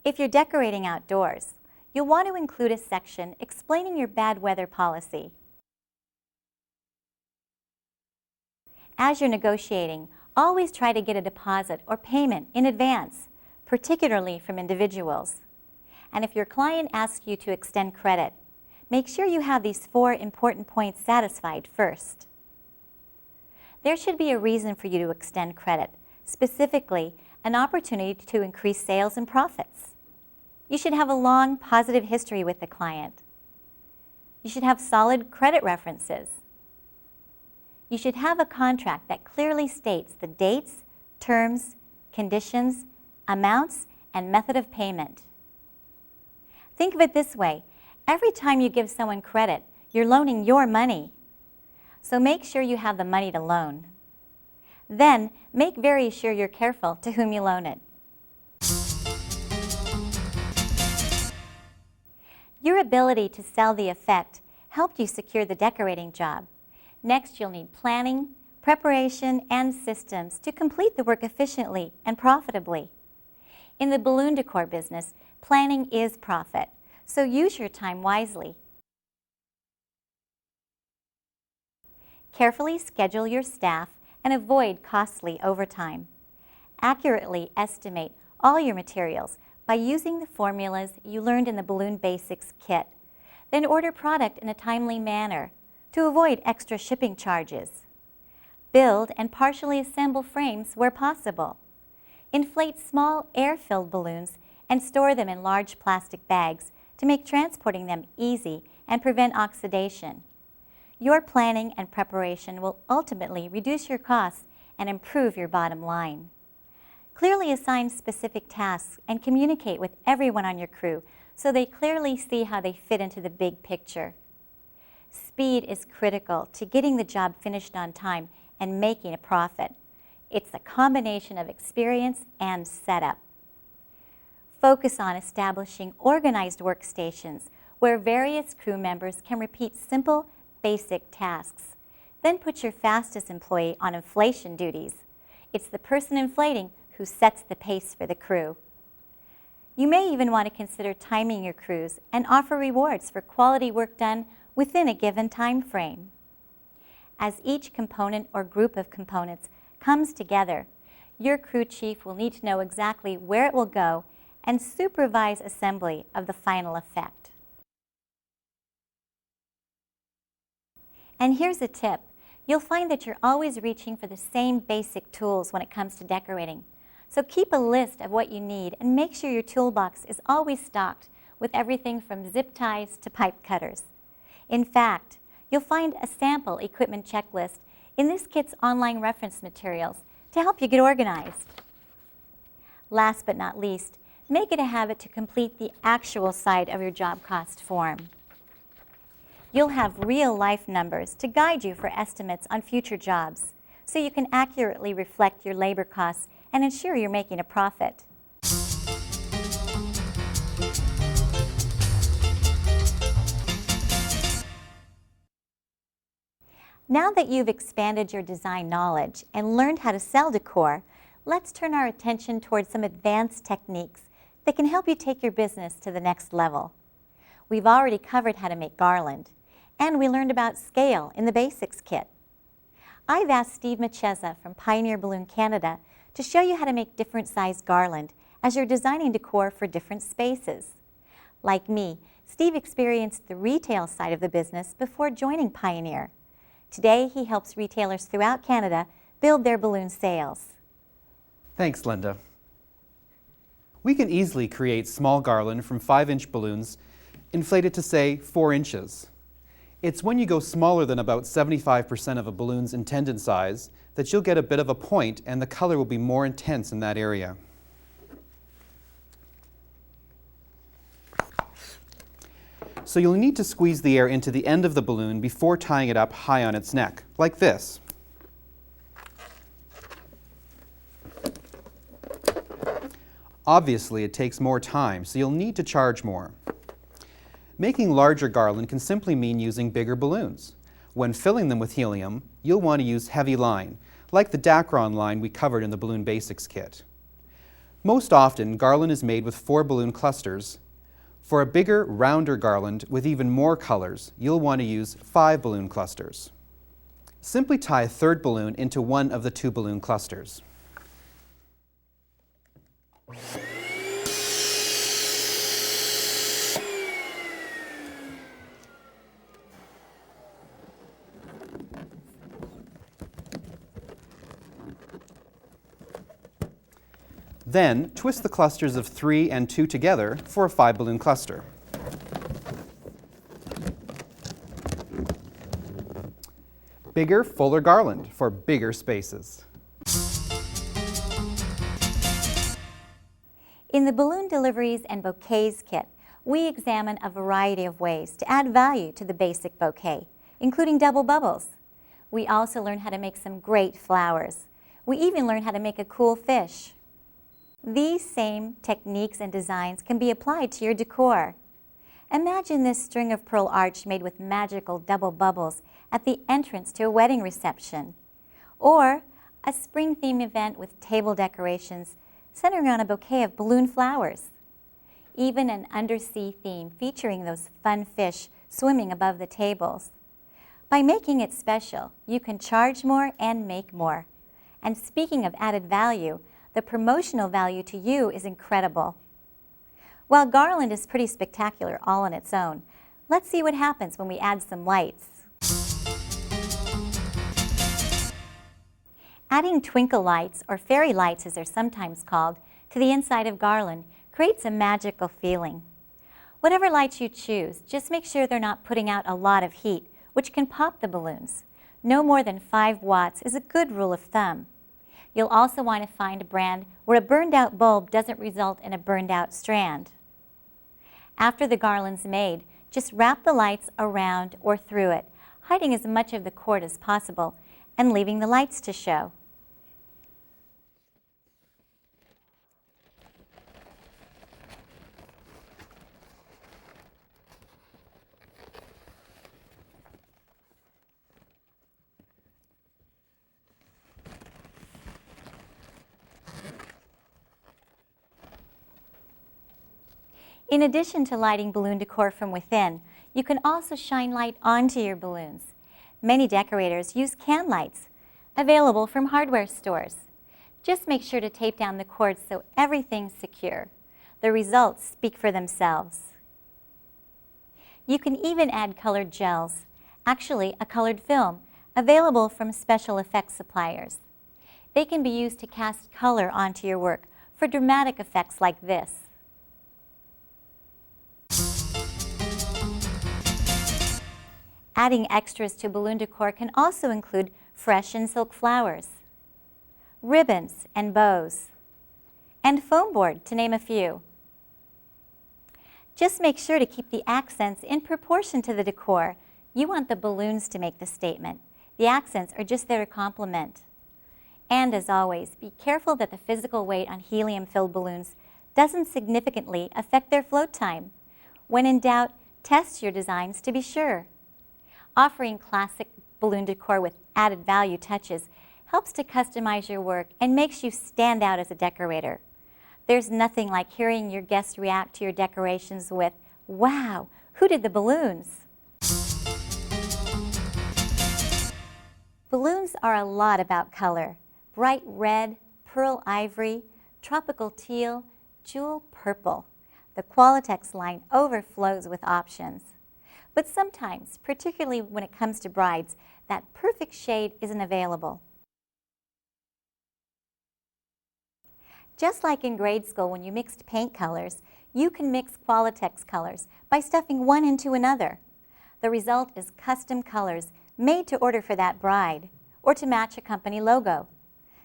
A: If you're decorating outdoors, you'll want to include a section explaining your bad weather policy. As you're negotiating, always try to get a deposit or payment in advance, particularly from individuals. And if your client asks you to extend credit, make sure you have these 4 important points satisfied first. There should be a reason for you to extend credit, specifically an opportunity to increase sales and profits. You should have a long, positive history with the client. You should have solid credit references. You should have a contract that clearly states the dates, terms, conditions, amounts, and method of payment. Think of it this way. Every time you give someone credit, you're loaning your money. So make sure you have the money to loan. Then, make very sure you're careful to whom you loan it. Your ability to sell the effect helped you secure the decorating job. Next, you'll need planning, preparation, and systems to complete the work efficiently and profitably. In the balloon decor business, planning is profit, so use your time wisely. Carefully schedule your staff and avoid costly overtime. Accurately estimate all your materials by using the formulas you learned in the Balloon Basics kit. Then order product in a timely manner to avoid extra shipping charges. Build and partially assemble frames where possible. Inflate small air-filled balloons and store them in large plastic bags to make transporting them easy and prevent oxidation. Your planning and preparation will ultimately reduce your costs and improve your bottom line. Clearly assign specific tasks and communicate with everyone on your crew so they clearly see how they fit into the big picture. Speed is critical to getting the job finished on time and making a profit. It's a combination of experience and setup. Focus on establishing organized workstations where various crew members can repeat simple, basic tasks. Then put your fastest employee on inflation duties. It's the person inflating who sets the pace for the crew. You may even want to consider timing your crews and offer rewards for quality work done within a given time frame. As each component or group of components comes together, your crew chief will need to know exactly where it will go and supervise assembly of the final effect. And here's a tip. You'll find that you're always reaching for the same basic tools when it comes to decorating. So keep a list of what you need and make sure your toolbox is always stocked with everything from zip ties to pipe cutters. In fact, you'll find a sample equipment checklist in this kit's online reference materials to help you get organized. Last but not least, make it a habit to complete the actual side of your job cost form. You'll have real-life numbers to guide you for estimates on future jobs, so you can accurately reflect your labor costs and ensure you're making a profit. Now that you've expanded your design knowledge and learned how to sell decor, let's turn our attention towards some advanced techniques that can help you take your business to the next level. We've already covered how to make garland, and we learned about scale in the Basics kit. I've asked Steve Macheza from Pioneer Balloon Canada to show you how to make different sized garland as you're designing decor for different spaces. Like me, Steve experienced the retail side of the business before joining Pioneer. Today, he helps retailers throughout Canada build their balloon sales.
D: Thanks, Linda. We can easily create small garland from 5-inch balloons inflated to, say, 4 inches. It's when you go smaller than about 75% of a balloon's intended size that you'll get a bit of a point and the color will be more intense in that area. So you'll need to squeeze the air into the end of the balloon before tying it up high on its neck, like this. Obviously, it takes more time, so you'll need to charge more. Making larger garland can simply mean using bigger balloons. When filling them with helium, you'll want to use heavy line, like the DECOR line we covered in the Balloon Basics kit. Most often, garland is made with 4 balloon clusters. For a bigger, rounder garland with even more colors, you'll want to use 5 balloon clusters. Simply tie a third balloon into one of the 2 balloon clusters. Then, twist the clusters of 3 and 2 together for a 5 balloon cluster. Bigger, fuller garland for bigger spaces.
A: In the Balloon Deliveries and Bouquets kit, we examine a variety of ways to add value to the basic bouquet, including double bubbles. We also learn how to make some great flowers. We even learn how to make a cool fish. These same techniques and designs can be applied to your decor. Imagine this string of pearl arch made with magical double bubbles at the entrance to a wedding reception, or a spring theme event with table decorations centering on a bouquet of balloon flowers. Even an undersea theme featuring those fun fish swimming above the tables. By making it special, you can charge more and make more. And speaking of added value, the promotional value to you is incredible. While garland is pretty spectacular all on its own, let's see what happens when we add some lights. Adding twinkle lights, or fairy lights as they're sometimes called, to the inside of garland creates a magical feeling. Whatever lights you choose, just make sure they're not putting out a lot of heat, which can pop the balloons. No more than 5 watts is a good rule of thumb. You'll also want to find a brand where a burned out bulb doesn't result in a burned out strand. After the garland's made, just wrap the lights around or through it, hiding as much of the cord as possible and leaving the lights to show. In addition to lighting balloon decor from within, you can also shine light onto your balloons. Many decorators use can lights, available from hardware stores. Just make sure to tape down the cords so everything's secure. The results speak for themselves. You can even add colored gels, actually a colored film, available from special effects suppliers. They can be used to cast color onto your work for dramatic effects like this. Adding extras to balloon decor can also include fresh and silk flowers, ribbons and bows, and foam board, to name a few. Just make sure to keep the accents in proportion to the decor. You want the balloons to make the statement. The accents are just there to complement. And as always, be careful that the physical weight on helium-filled balloons doesn't significantly affect their float time. When in doubt, test your designs to be sure. Offering classic balloon decor with added value touches helps to customize your work and makes you stand out as a decorator. There's nothing like hearing your guests react to your decorations with, "Wow, who did the balloons?" Balloons are a lot about color. Bright red, pearl ivory, tropical teal, jewel purple. The Qualitex line overflows with options. But sometimes, particularly when it comes to brides, that perfect shade isn't available. Just like in grade school when you mixed paint colors, you can mix Qualitex colors by stuffing one into another. The result is custom colors made to order for that bride or to match a company logo.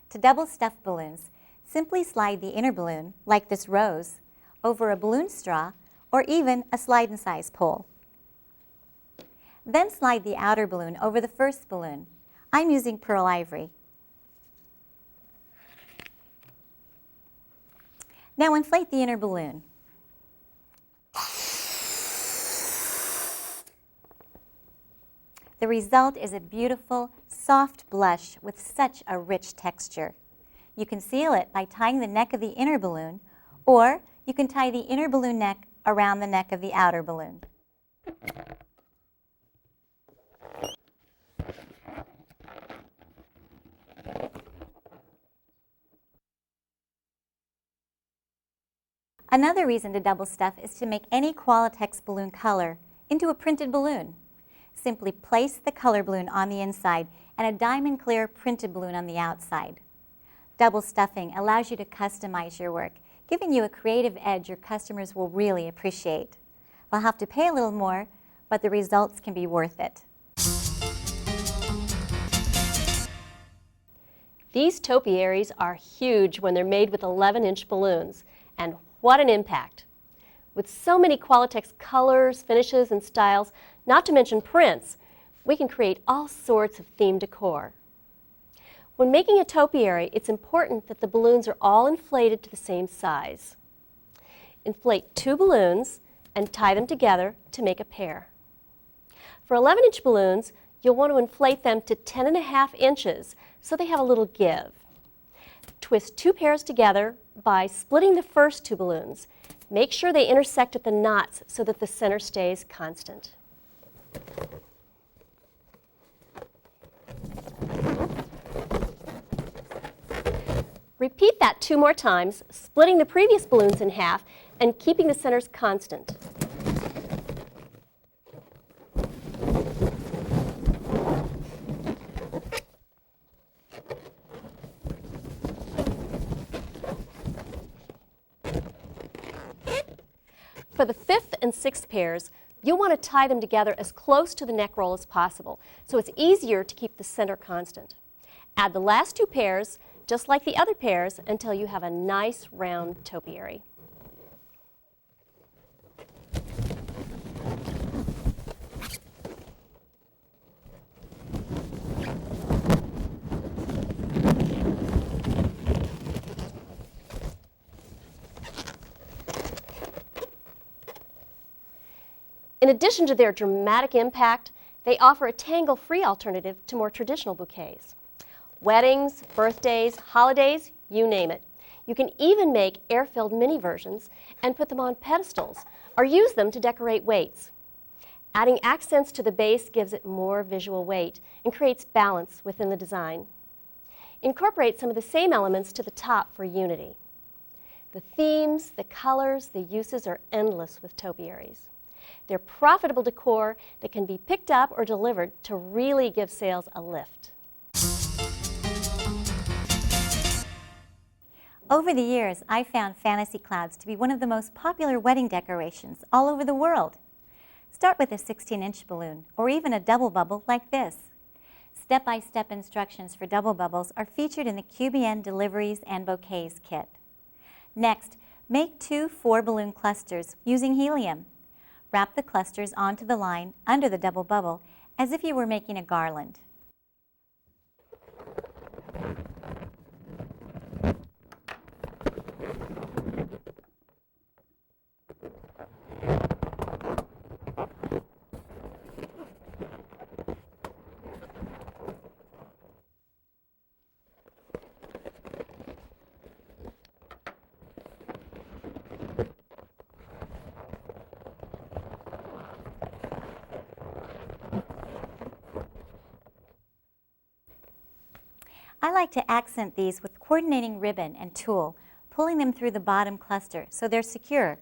A: To double stuff balloons, simply slide the inner balloon, like this rose, over a balloon straw or even a slide and size pole. Then slide the outer balloon over the first balloon. I'm using pearl ivory. Now inflate the inner balloon. The result is a beautiful, soft blush with such a rich texture. You can seal it by tying the neck of the inner balloon, or you can tie the inner balloon neck around the neck of the outer balloon. Another reason to double stuff is to make any Qualitex balloon color into a printed balloon. Simply place the color balloon on the inside and a diamond clear printed balloon on the outside. Double stuffing allows you to customize your work, giving you a creative edge your customers will really appreciate. They'll have to pay a little more, but the results can be worth it.
B: These topiaries are huge when they're made with 11-inch balloons, and what an impact! With so many Qualitex colors, finishes, and styles, not to mention prints, we can create all sorts of themed decor. When making a topiary, it's important that the balloons are all inflated to the same size. Inflate 2 balloons and tie them together to make a pair. For 11-inch balloons, you'll want to inflate them to 10.5 inches so they have a little give. Twist 2 pairs together by splitting the first 2 balloons. Make sure they intersect at the knots so that the center stays constant. Repeat that 2 more times, splitting the previous balloons in half and keeping the centers constant. For the 5th and 6th pairs, you'll want to tie them together as close to the neck roll as possible, so it's easier to keep the center constant. Add the last 2 pairs, just like the other pairs, until you have a nice round topiary. In addition to their dramatic impact, they offer a tangle-free alternative to more traditional bouquets. Weddings, birthdays, holidays, you name it. You can even make air-filled mini versions and put them on pedestals or use them to decorate weights. Adding accents to the base gives it more visual weight and creates balance within the design. Incorporate some of the same elements to the top for unity. The themes, the colors, the uses are endless with topiaries. They're profitable decor that can be picked up or delivered to really give sales a lift.
A: Over the years, I found fantasy clouds to be one of the most popular wedding decorations all over the world. Start with a 16-inch balloon, or even a double bubble like this. Step-by-step instructions for double bubbles are featured in the QBN Deliveries and Bouquets kit. Next, make 2 4-balloon clusters using helium. Wrap the clusters onto the line under the double bubble as if you were making a garland. I like to accent these with coordinating ribbon and tulle, pulling them through the bottom cluster so they're secure.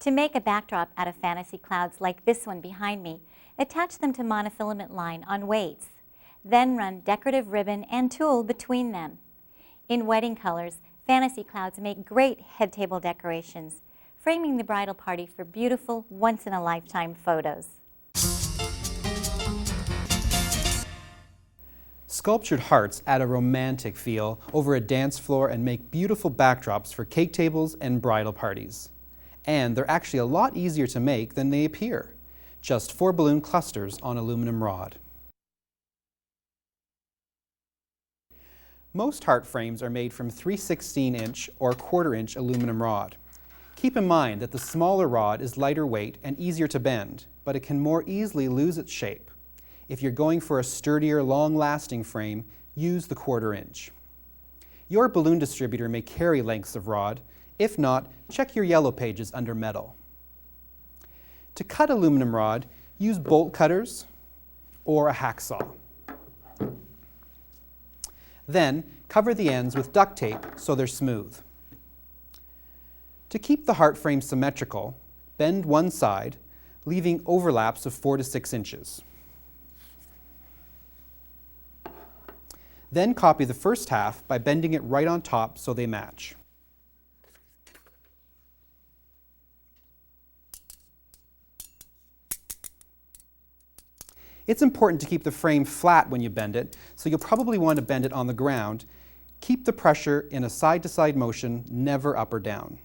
A: To make a backdrop out of fantasy clouds like this one behind me, attach them to monofilament line on weights. Then run decorative ribbon and tulle between them. In wedding colors, fantasy clouds make great head table decorations, framing the bridal party for beautiful, once-in-a-lifetime photos.
D: Sculptured hearts add a romantic feel over a dance floor and make beautiful backdrops for cake tables and bridal parties. And they're actually a lot easier to make than they appear. just 4 balloon clusters on aluminum rod. Most heart frames are made from 3/16" or 1/4" aluminum rod. Keep in mind that the smaller rod is lighter weight and easier to bend, but it can more easily lose its shape. If you're going for a sturdier, long-lasting frame, use the 1/4". Your balloon distributor may carry lengths of rod. If not, check your yellow pages under metal. To cut aluminum rod, use bolt cutters or a hacksaw. Then, cover the ends with duct tape so they're smooth. To keep the heart frame symmetrical, bend one side, leaving overlaps of 4 to 6 inches. Then copy the first half by bending it right on top so they match. It's important to keep the frame flat when you bend it, so you'll probably want to bend it on the ground. Keep the pressure in a side-to-side motion, never up or down.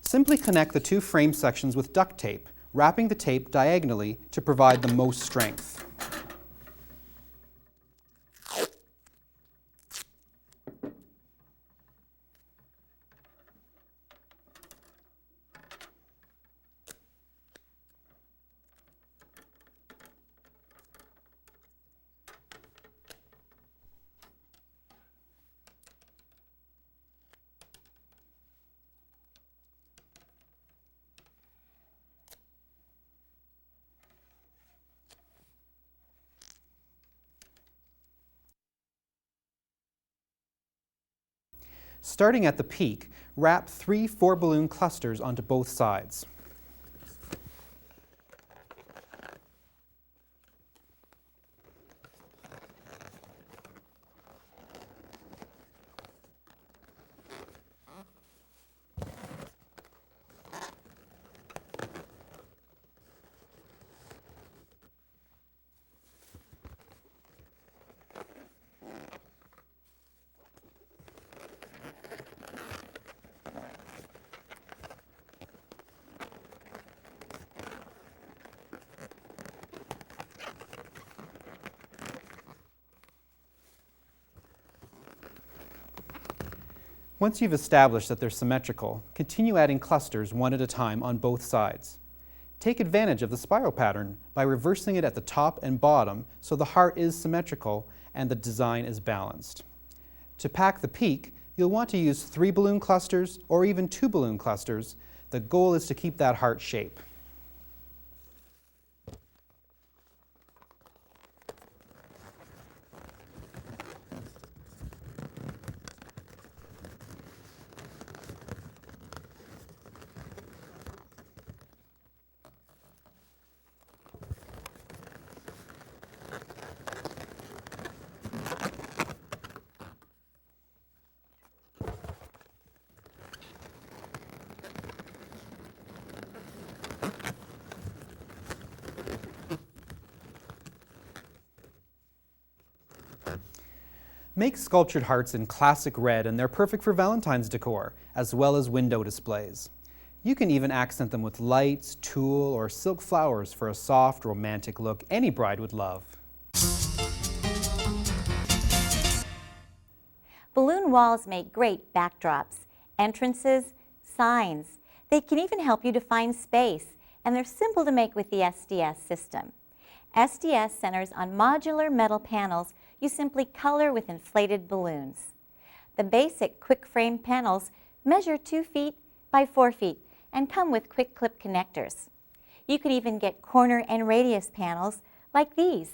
D: Simply connect the 2 frame sections with duct tape, wrapping the tape diagonally to provide the most strength. Starting at the peak, wrap 3 4-balloon clusters onto both sides. Once you've established that they're symmetrical, continue adding clusters one at a time on both sides. Take advantage of the spiral pattern by reversing it at the top and bottom so the heart is symmetrical and the design is balanced. To pack the peak, you'll want to use 3 balloon clusters or even 2 balloon clusters. The goal is to keep that heart shape. Make sculptured hearts in classic red, and they're perfect for Valentine's decor, as well as window displays. You can even accent them with lights, tulle, or silk flowers for a soft, romantic look any bride would love.
A: Balloon walls make great backdrops, entrances, signs. They can even help you define space, and they're simple to make with the SDS system. SDS centers on modular metal panels you simply color with inflated balloons. The basic quick frame panels measure 2 feet by 4 feet and come with quick clip connectors. You could even get corner and radius panels like these.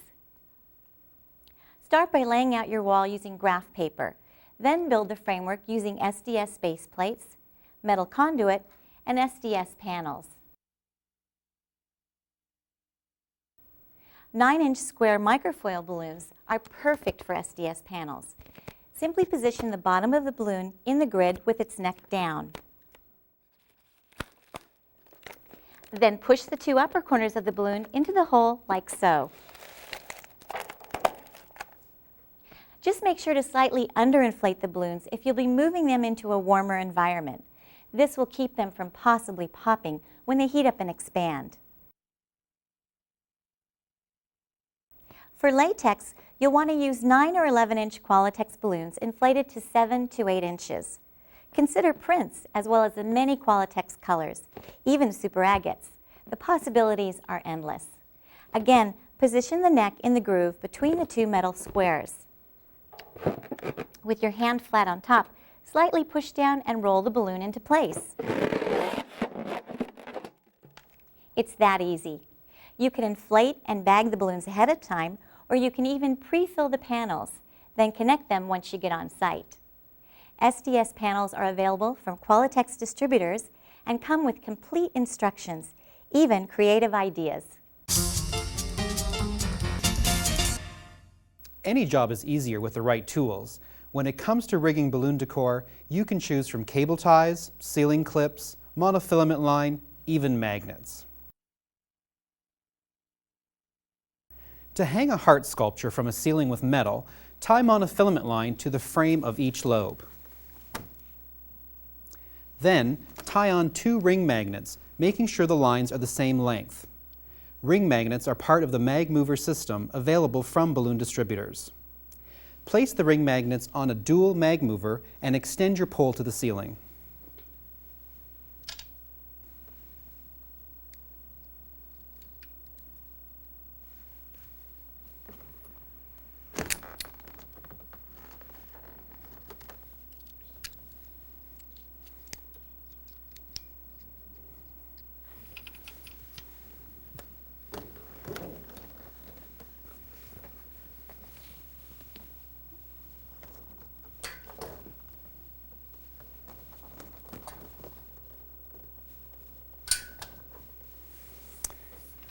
A: Start by laying out your wall using graph paper. Then build the framework using SDS base plates, metal conduit, and SDS panels. 9-inch square microfoil balloons are perfect for SDS panels. Simply position the bottom of the balloon in the grid with its neck down. Then push the 2 upper corners of the balloon into the hole like so. Just make sure to slightly underinflate the balloons if you'll be moving them into a warmer environment. This will keep them from possibly popping when they heat up and expand. For latex, you'll want to use 9 or 11-inch Qualitex balloons inflated to 7 to 8 inches. Consider prints as well as the many Qualitex colors, even super agates. The possibilities are endless. Again, position the neck in the groove between the two metal squares. With your hand flat on top, slightly push down and roll the balloon into place. It's that easy. You can inflate and bag the balloons ahead of time, or you can even pre-fill the panels, then connect them once you get on site. SDS panels are available from Qualitex distributors and come with complete instructions, even creative ideas.
D: Any job is easier with the right tools. When it comes to rigging balloon decor, you can choose from cable ties, ceiling clips, monofilament line, even magnets. To hang a heart sculpture from a ceiling with metal, tie monofilament line to the frame of each lobe. Then, tie on 2 ring magnets, making sure the lines are the same length. Ring magnets are part of the mag mover system available from balloon distributors. Place the ring magnets on a dual mag mover and extend your pole to the ceiling.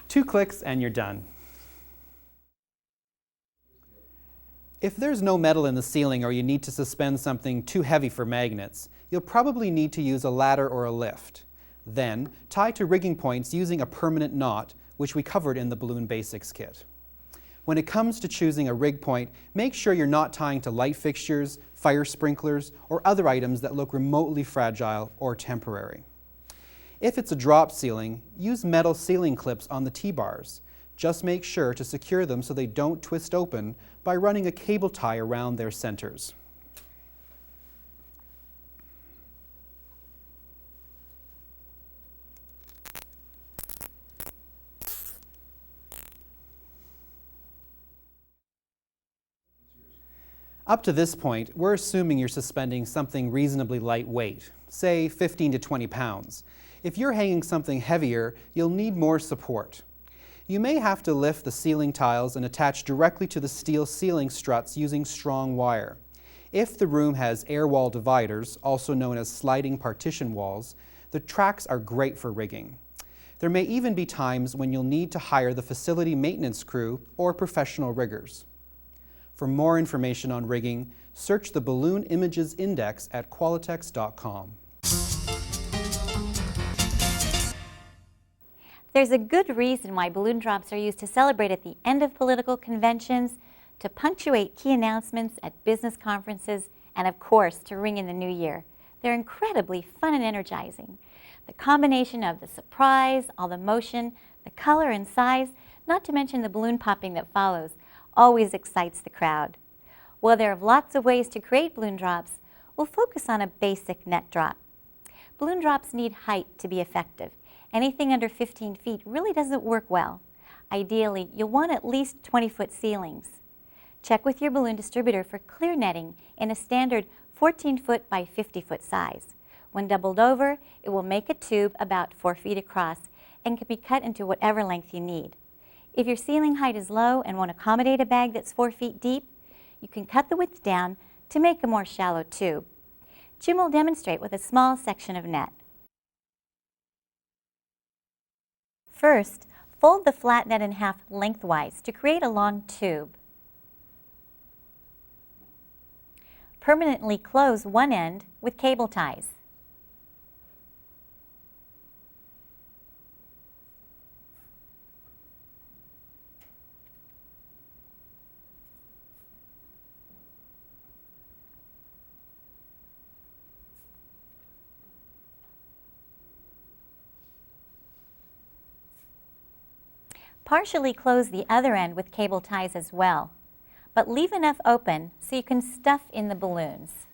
D: Two clicks and you're done. If there's no metal in the ceiling or you need to suspend something too heavy for magnets, you'll probably need to use a ladder or a lift. Then, tie to rigging points using a permanent knot, which we covered in the Balloon Basics kit. When it comes to choosing a rig point, make sure you're not tying to light fixtures, fire sprinklers, or other items that look remotely fragile or temporary. If it's a drop ceiling, use metal ceiling clips on the T-bars. Just make sure to secure them so they don't twist open by running a cable tie around their centers. Up to this point, we're assuming you're suspending something reasonably lightweight, say 15 to 20 pounds. If you're hanging something heavier, you'll need more support. You may have to lift the ceiling tiles and attach directly to the steel ceiling struts using strong wire. If the room has air wall dividers, also known as sliding partition walls, the tracks are great for rigging. There may even be times when you'll need to hire the facility maintenance crew or professional riggers. For more information on rigging, search the Balloon Images Index at qualitex.com.
A: There's a good reason why balloon drops are used to celebrate at the end of political conventions, to punctuate key announcements at business conferences, and of course to ring in the new year. They're incredibly fun and energizing. The combination of the surprise, all the motion, the color and size, not to mention the balloon popping that follows, always excites the crowd. While there are lots of ways to create balloon drops, we'll focus on a basic net drop. Balloon drops need height to be effective. Anything under 15 feet really doesn't work well. Ideally, you'll want at least 20-foot ceilings. Check with your balloon distributor for clear netting in a standard 14-foot by 50-foot size. When doubled over, it will make a tube about 4 feet across and can be cut into whatever length you need. If your ceiling height is low and won't accommodate a bag that's 4 feet deep, you can cut the width down to make a more shallow tube. Jim will demonstrate with a small section of net. First, fold the flat net in half lengthwise to create a long tube. Permanently close one end with cable ties. Partially close the other end with cable ties as well, but leave enough open so you can stuff in the balloons.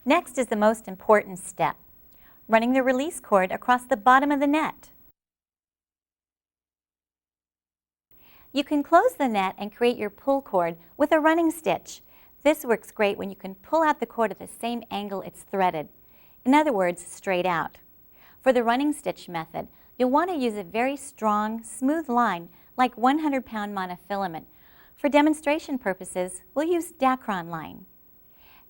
A: Next is the most important step, running the release cord across the bottom of the net. You can close the net and create your pull cord with a running stitch. This works great when you can pull out the cord at the same angle it's threaded. In other words, straight out. For the running stitch method, you'll want to use a very strong, smooth line like 100-pound monofilament. For demonstration purposes, we'll use DECOR line.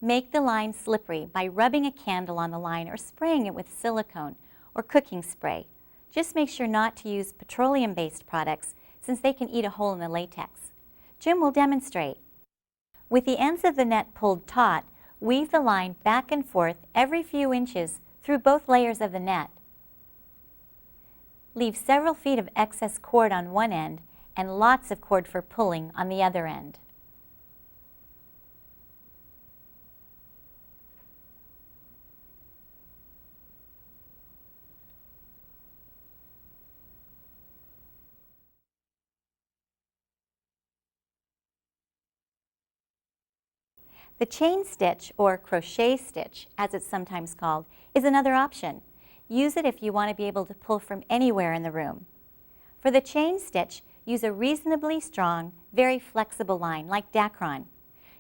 A: Make the line slippery by rubbing a candle on the line or spraying it with silicone or cooking spray. Just make sure not to use petroleum-based products since they can eat a hole in the latex. Jim will demonstrate. With the ends of the net pulled taut, weave the line back and forth every few inches through both layers of the net. Leave several feet of excess cord on one end and lots of cord for pulling on the other end. The chain stitch, or crochet stitch, as it's sometimes called, is another option. Use it if you want to be able to pull from anywhere in the room. For the chain stitch, use a reasonably strong, very flexible line like DECOR.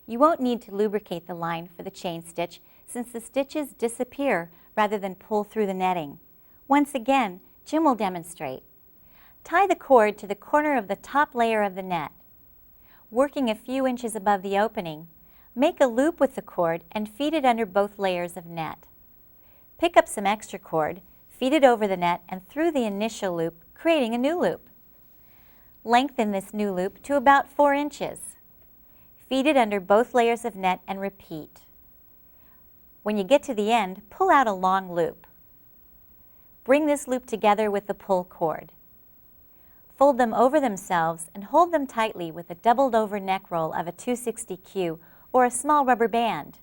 A: You won't need to lubricate the line for the chain stitch since the stitches disappear rather than pull through the netting. Once again, Jim will demonstrate. Tie the cord to the corner of the top layer of the net. Working a few inches above the opening, make a loop with the cord and feed it under both layers of net. Pick up some extra cord, feed it over the net and through the initial loop, creating a new loop. Lengthen this new loop to about 4 inches. Feed it under both layers of net and repeat. When you get to the end, pull out a long loop. Bring this loop together with the pull cord. Fold them over themselves and hold them tightly with a doubled over neck roll of a 260Q or a small rubber band.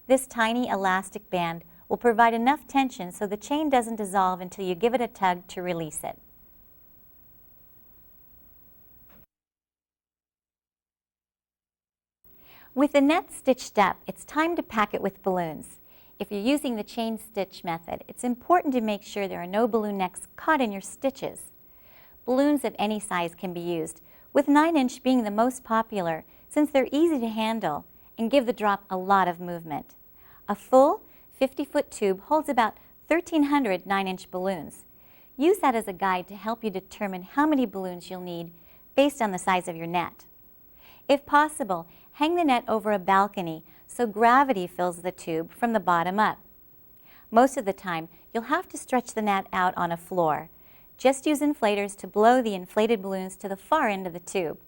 A: This tiny elastic band will provide enough tension so the chain doesn't dissolve until you give it a tug to release it. With the net stitched up, it's time to pack it with balloons. If you're using the chain stitch method, it's important to make sure there are no balloon necks caught in your stitches. Balloons of any size can be used, with 9-inch being the most popular since they're easy to handle and give the drop a lot of movement. A full 50-foot tube holds about 1,300 9-inch balloons. Use that as a guide to help you determine how many balloons you'll need based on the size of your net. If possible, hang the net over a balcony so gravity fills the tube from the bottom up. Most of the time, you'll have to stretch the net out on a floor. Just use inflators to blow the inflated balloons to the far end of the tube.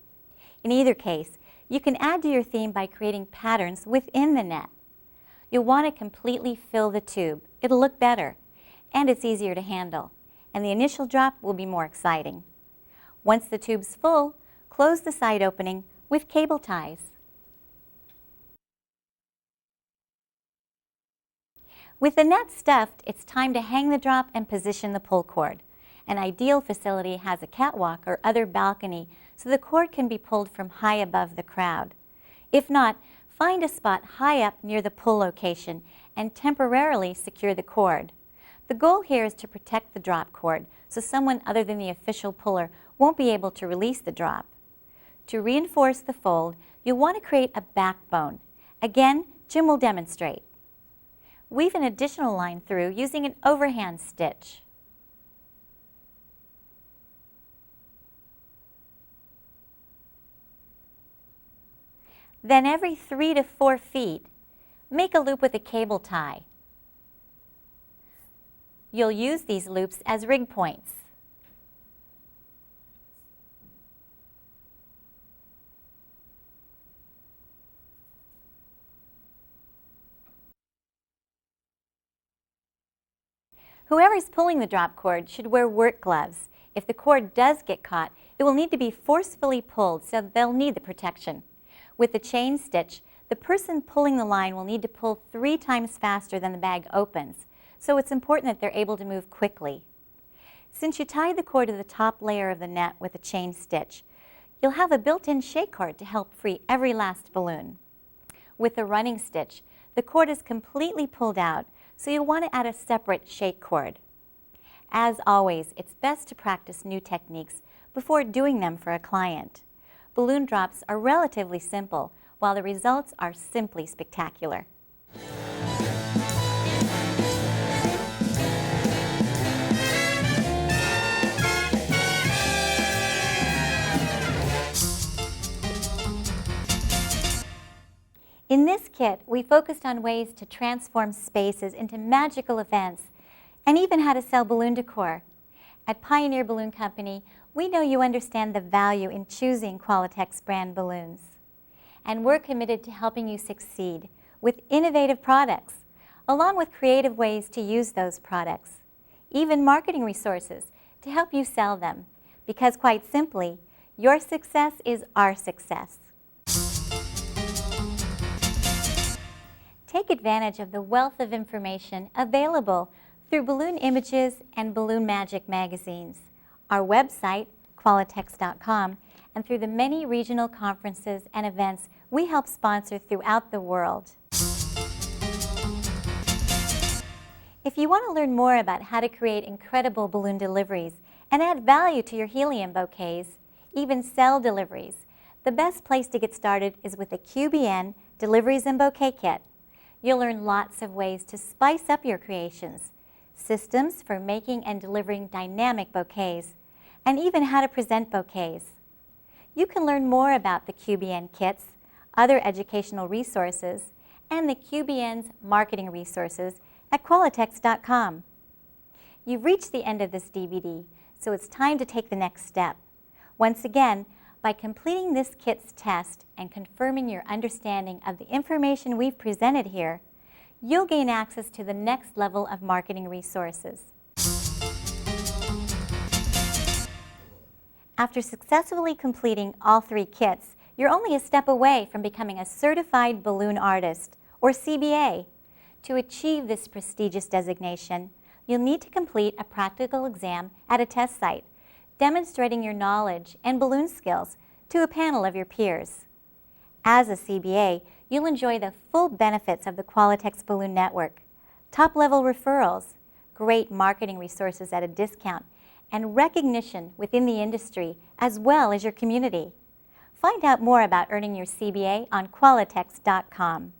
A: In either case, you can add to your theme by creating patterns within the net. You'll want to completely fill the tube. It'll look better, and it's easier to handle, and the initial drop will be more exciting. Once the tube's full, close the side opening with cable ties. With the net stuffed, it's time to hang the drop and position the pull cord. An ideal facility has a catwalk or other balcony so the cord can be pulled from high above the crowd. If not, find a spot high up near the pull location and temporarily secure the cord. The goal here is to protect the drop cord so someone other than the official puller won't be able to release the drop. To reinforce the fold, you'll want to create a backbone. Again, Jim will demonstrate. Weave an additional line through using an overhand stitch. Then every 3 to 4 feet, make a loop with a cable tie. You'll use these loops as rig points. Whoever's pulling the drop cord should wear work gloves. If the cord does get caught, it will need to be forcefully pulled, so they'll need the protection. With the chain stitch, the person pulling the line will need to pull 3 times faster than the bag opens, so it's important that they're able to move quickly. Since you tie the cord to the top layer of the net with a chain stitch, you'll have a built-in shake cord to help free every last balloon. With the running stitch, the cord is completely pulled out, so you'll want to add a separate shake cord. As always, it's best to practice new techniques before doing them for a client. Balloon drops are relatively simple, while the results are simply spectacular. In this kit, we focused on ways to transform spaces into magical events and even how to sell balloon decor. At Pioneer Balloon Company, we know you understand the value in choosing Qualitex brand balloons. And we're committed to helping you succeed with innovative products, along with creative ways to use those products, even marketing resources to help you sell them. Because quite simply, your success is our success. Take advantage of the wealth of information available through Balloon Images and Balloon Magic magazines, our website, Qualitex.com, and through the many regional conferences and events we help sponsor throughout the world. If you want to learn more about how to create incredible balloon deliveries and add value to your helium bouquets, even sell deliveries, the best place to get started is with the QBN Deliveries and Bouquet Kit. You'll learn lots of ways to spice up your creations, systems for making and delivering dynamic bouquets, and even how to present bouquets. You can learn more about the QBN kits, other educational resources, and the QBN's marketing resources at Qualitex.com. You've reached the end of this DVD, so it's time to take the next step. Once again, by completing this kit's test and confirming your understanding of the information we've presented here, you'll gain access to the next level of marketing resources. After successfully completing all 3 kits, you're only a step away from becoming a Certified Balloon Artist, or CBA. To achieve this prestigious designation, you'll need to complete a practical exam at a test site, demonstrating your knowledge and balloon skills to a panel of your peers. As a CBA, you'll enjoy the full benefits of the Qualitex Balloon Network, top-level referrals, great marketing resources at a discount, and recognition within the industry as well as your community. Find out more about earning your CBA on Qualitex.com.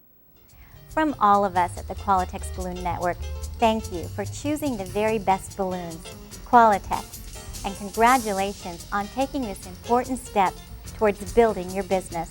A: From all of us at the Qualitex Balloon Network, thank you for choosing the very best balloons, Qualitex. And congratulations on taking this important step towards building your business.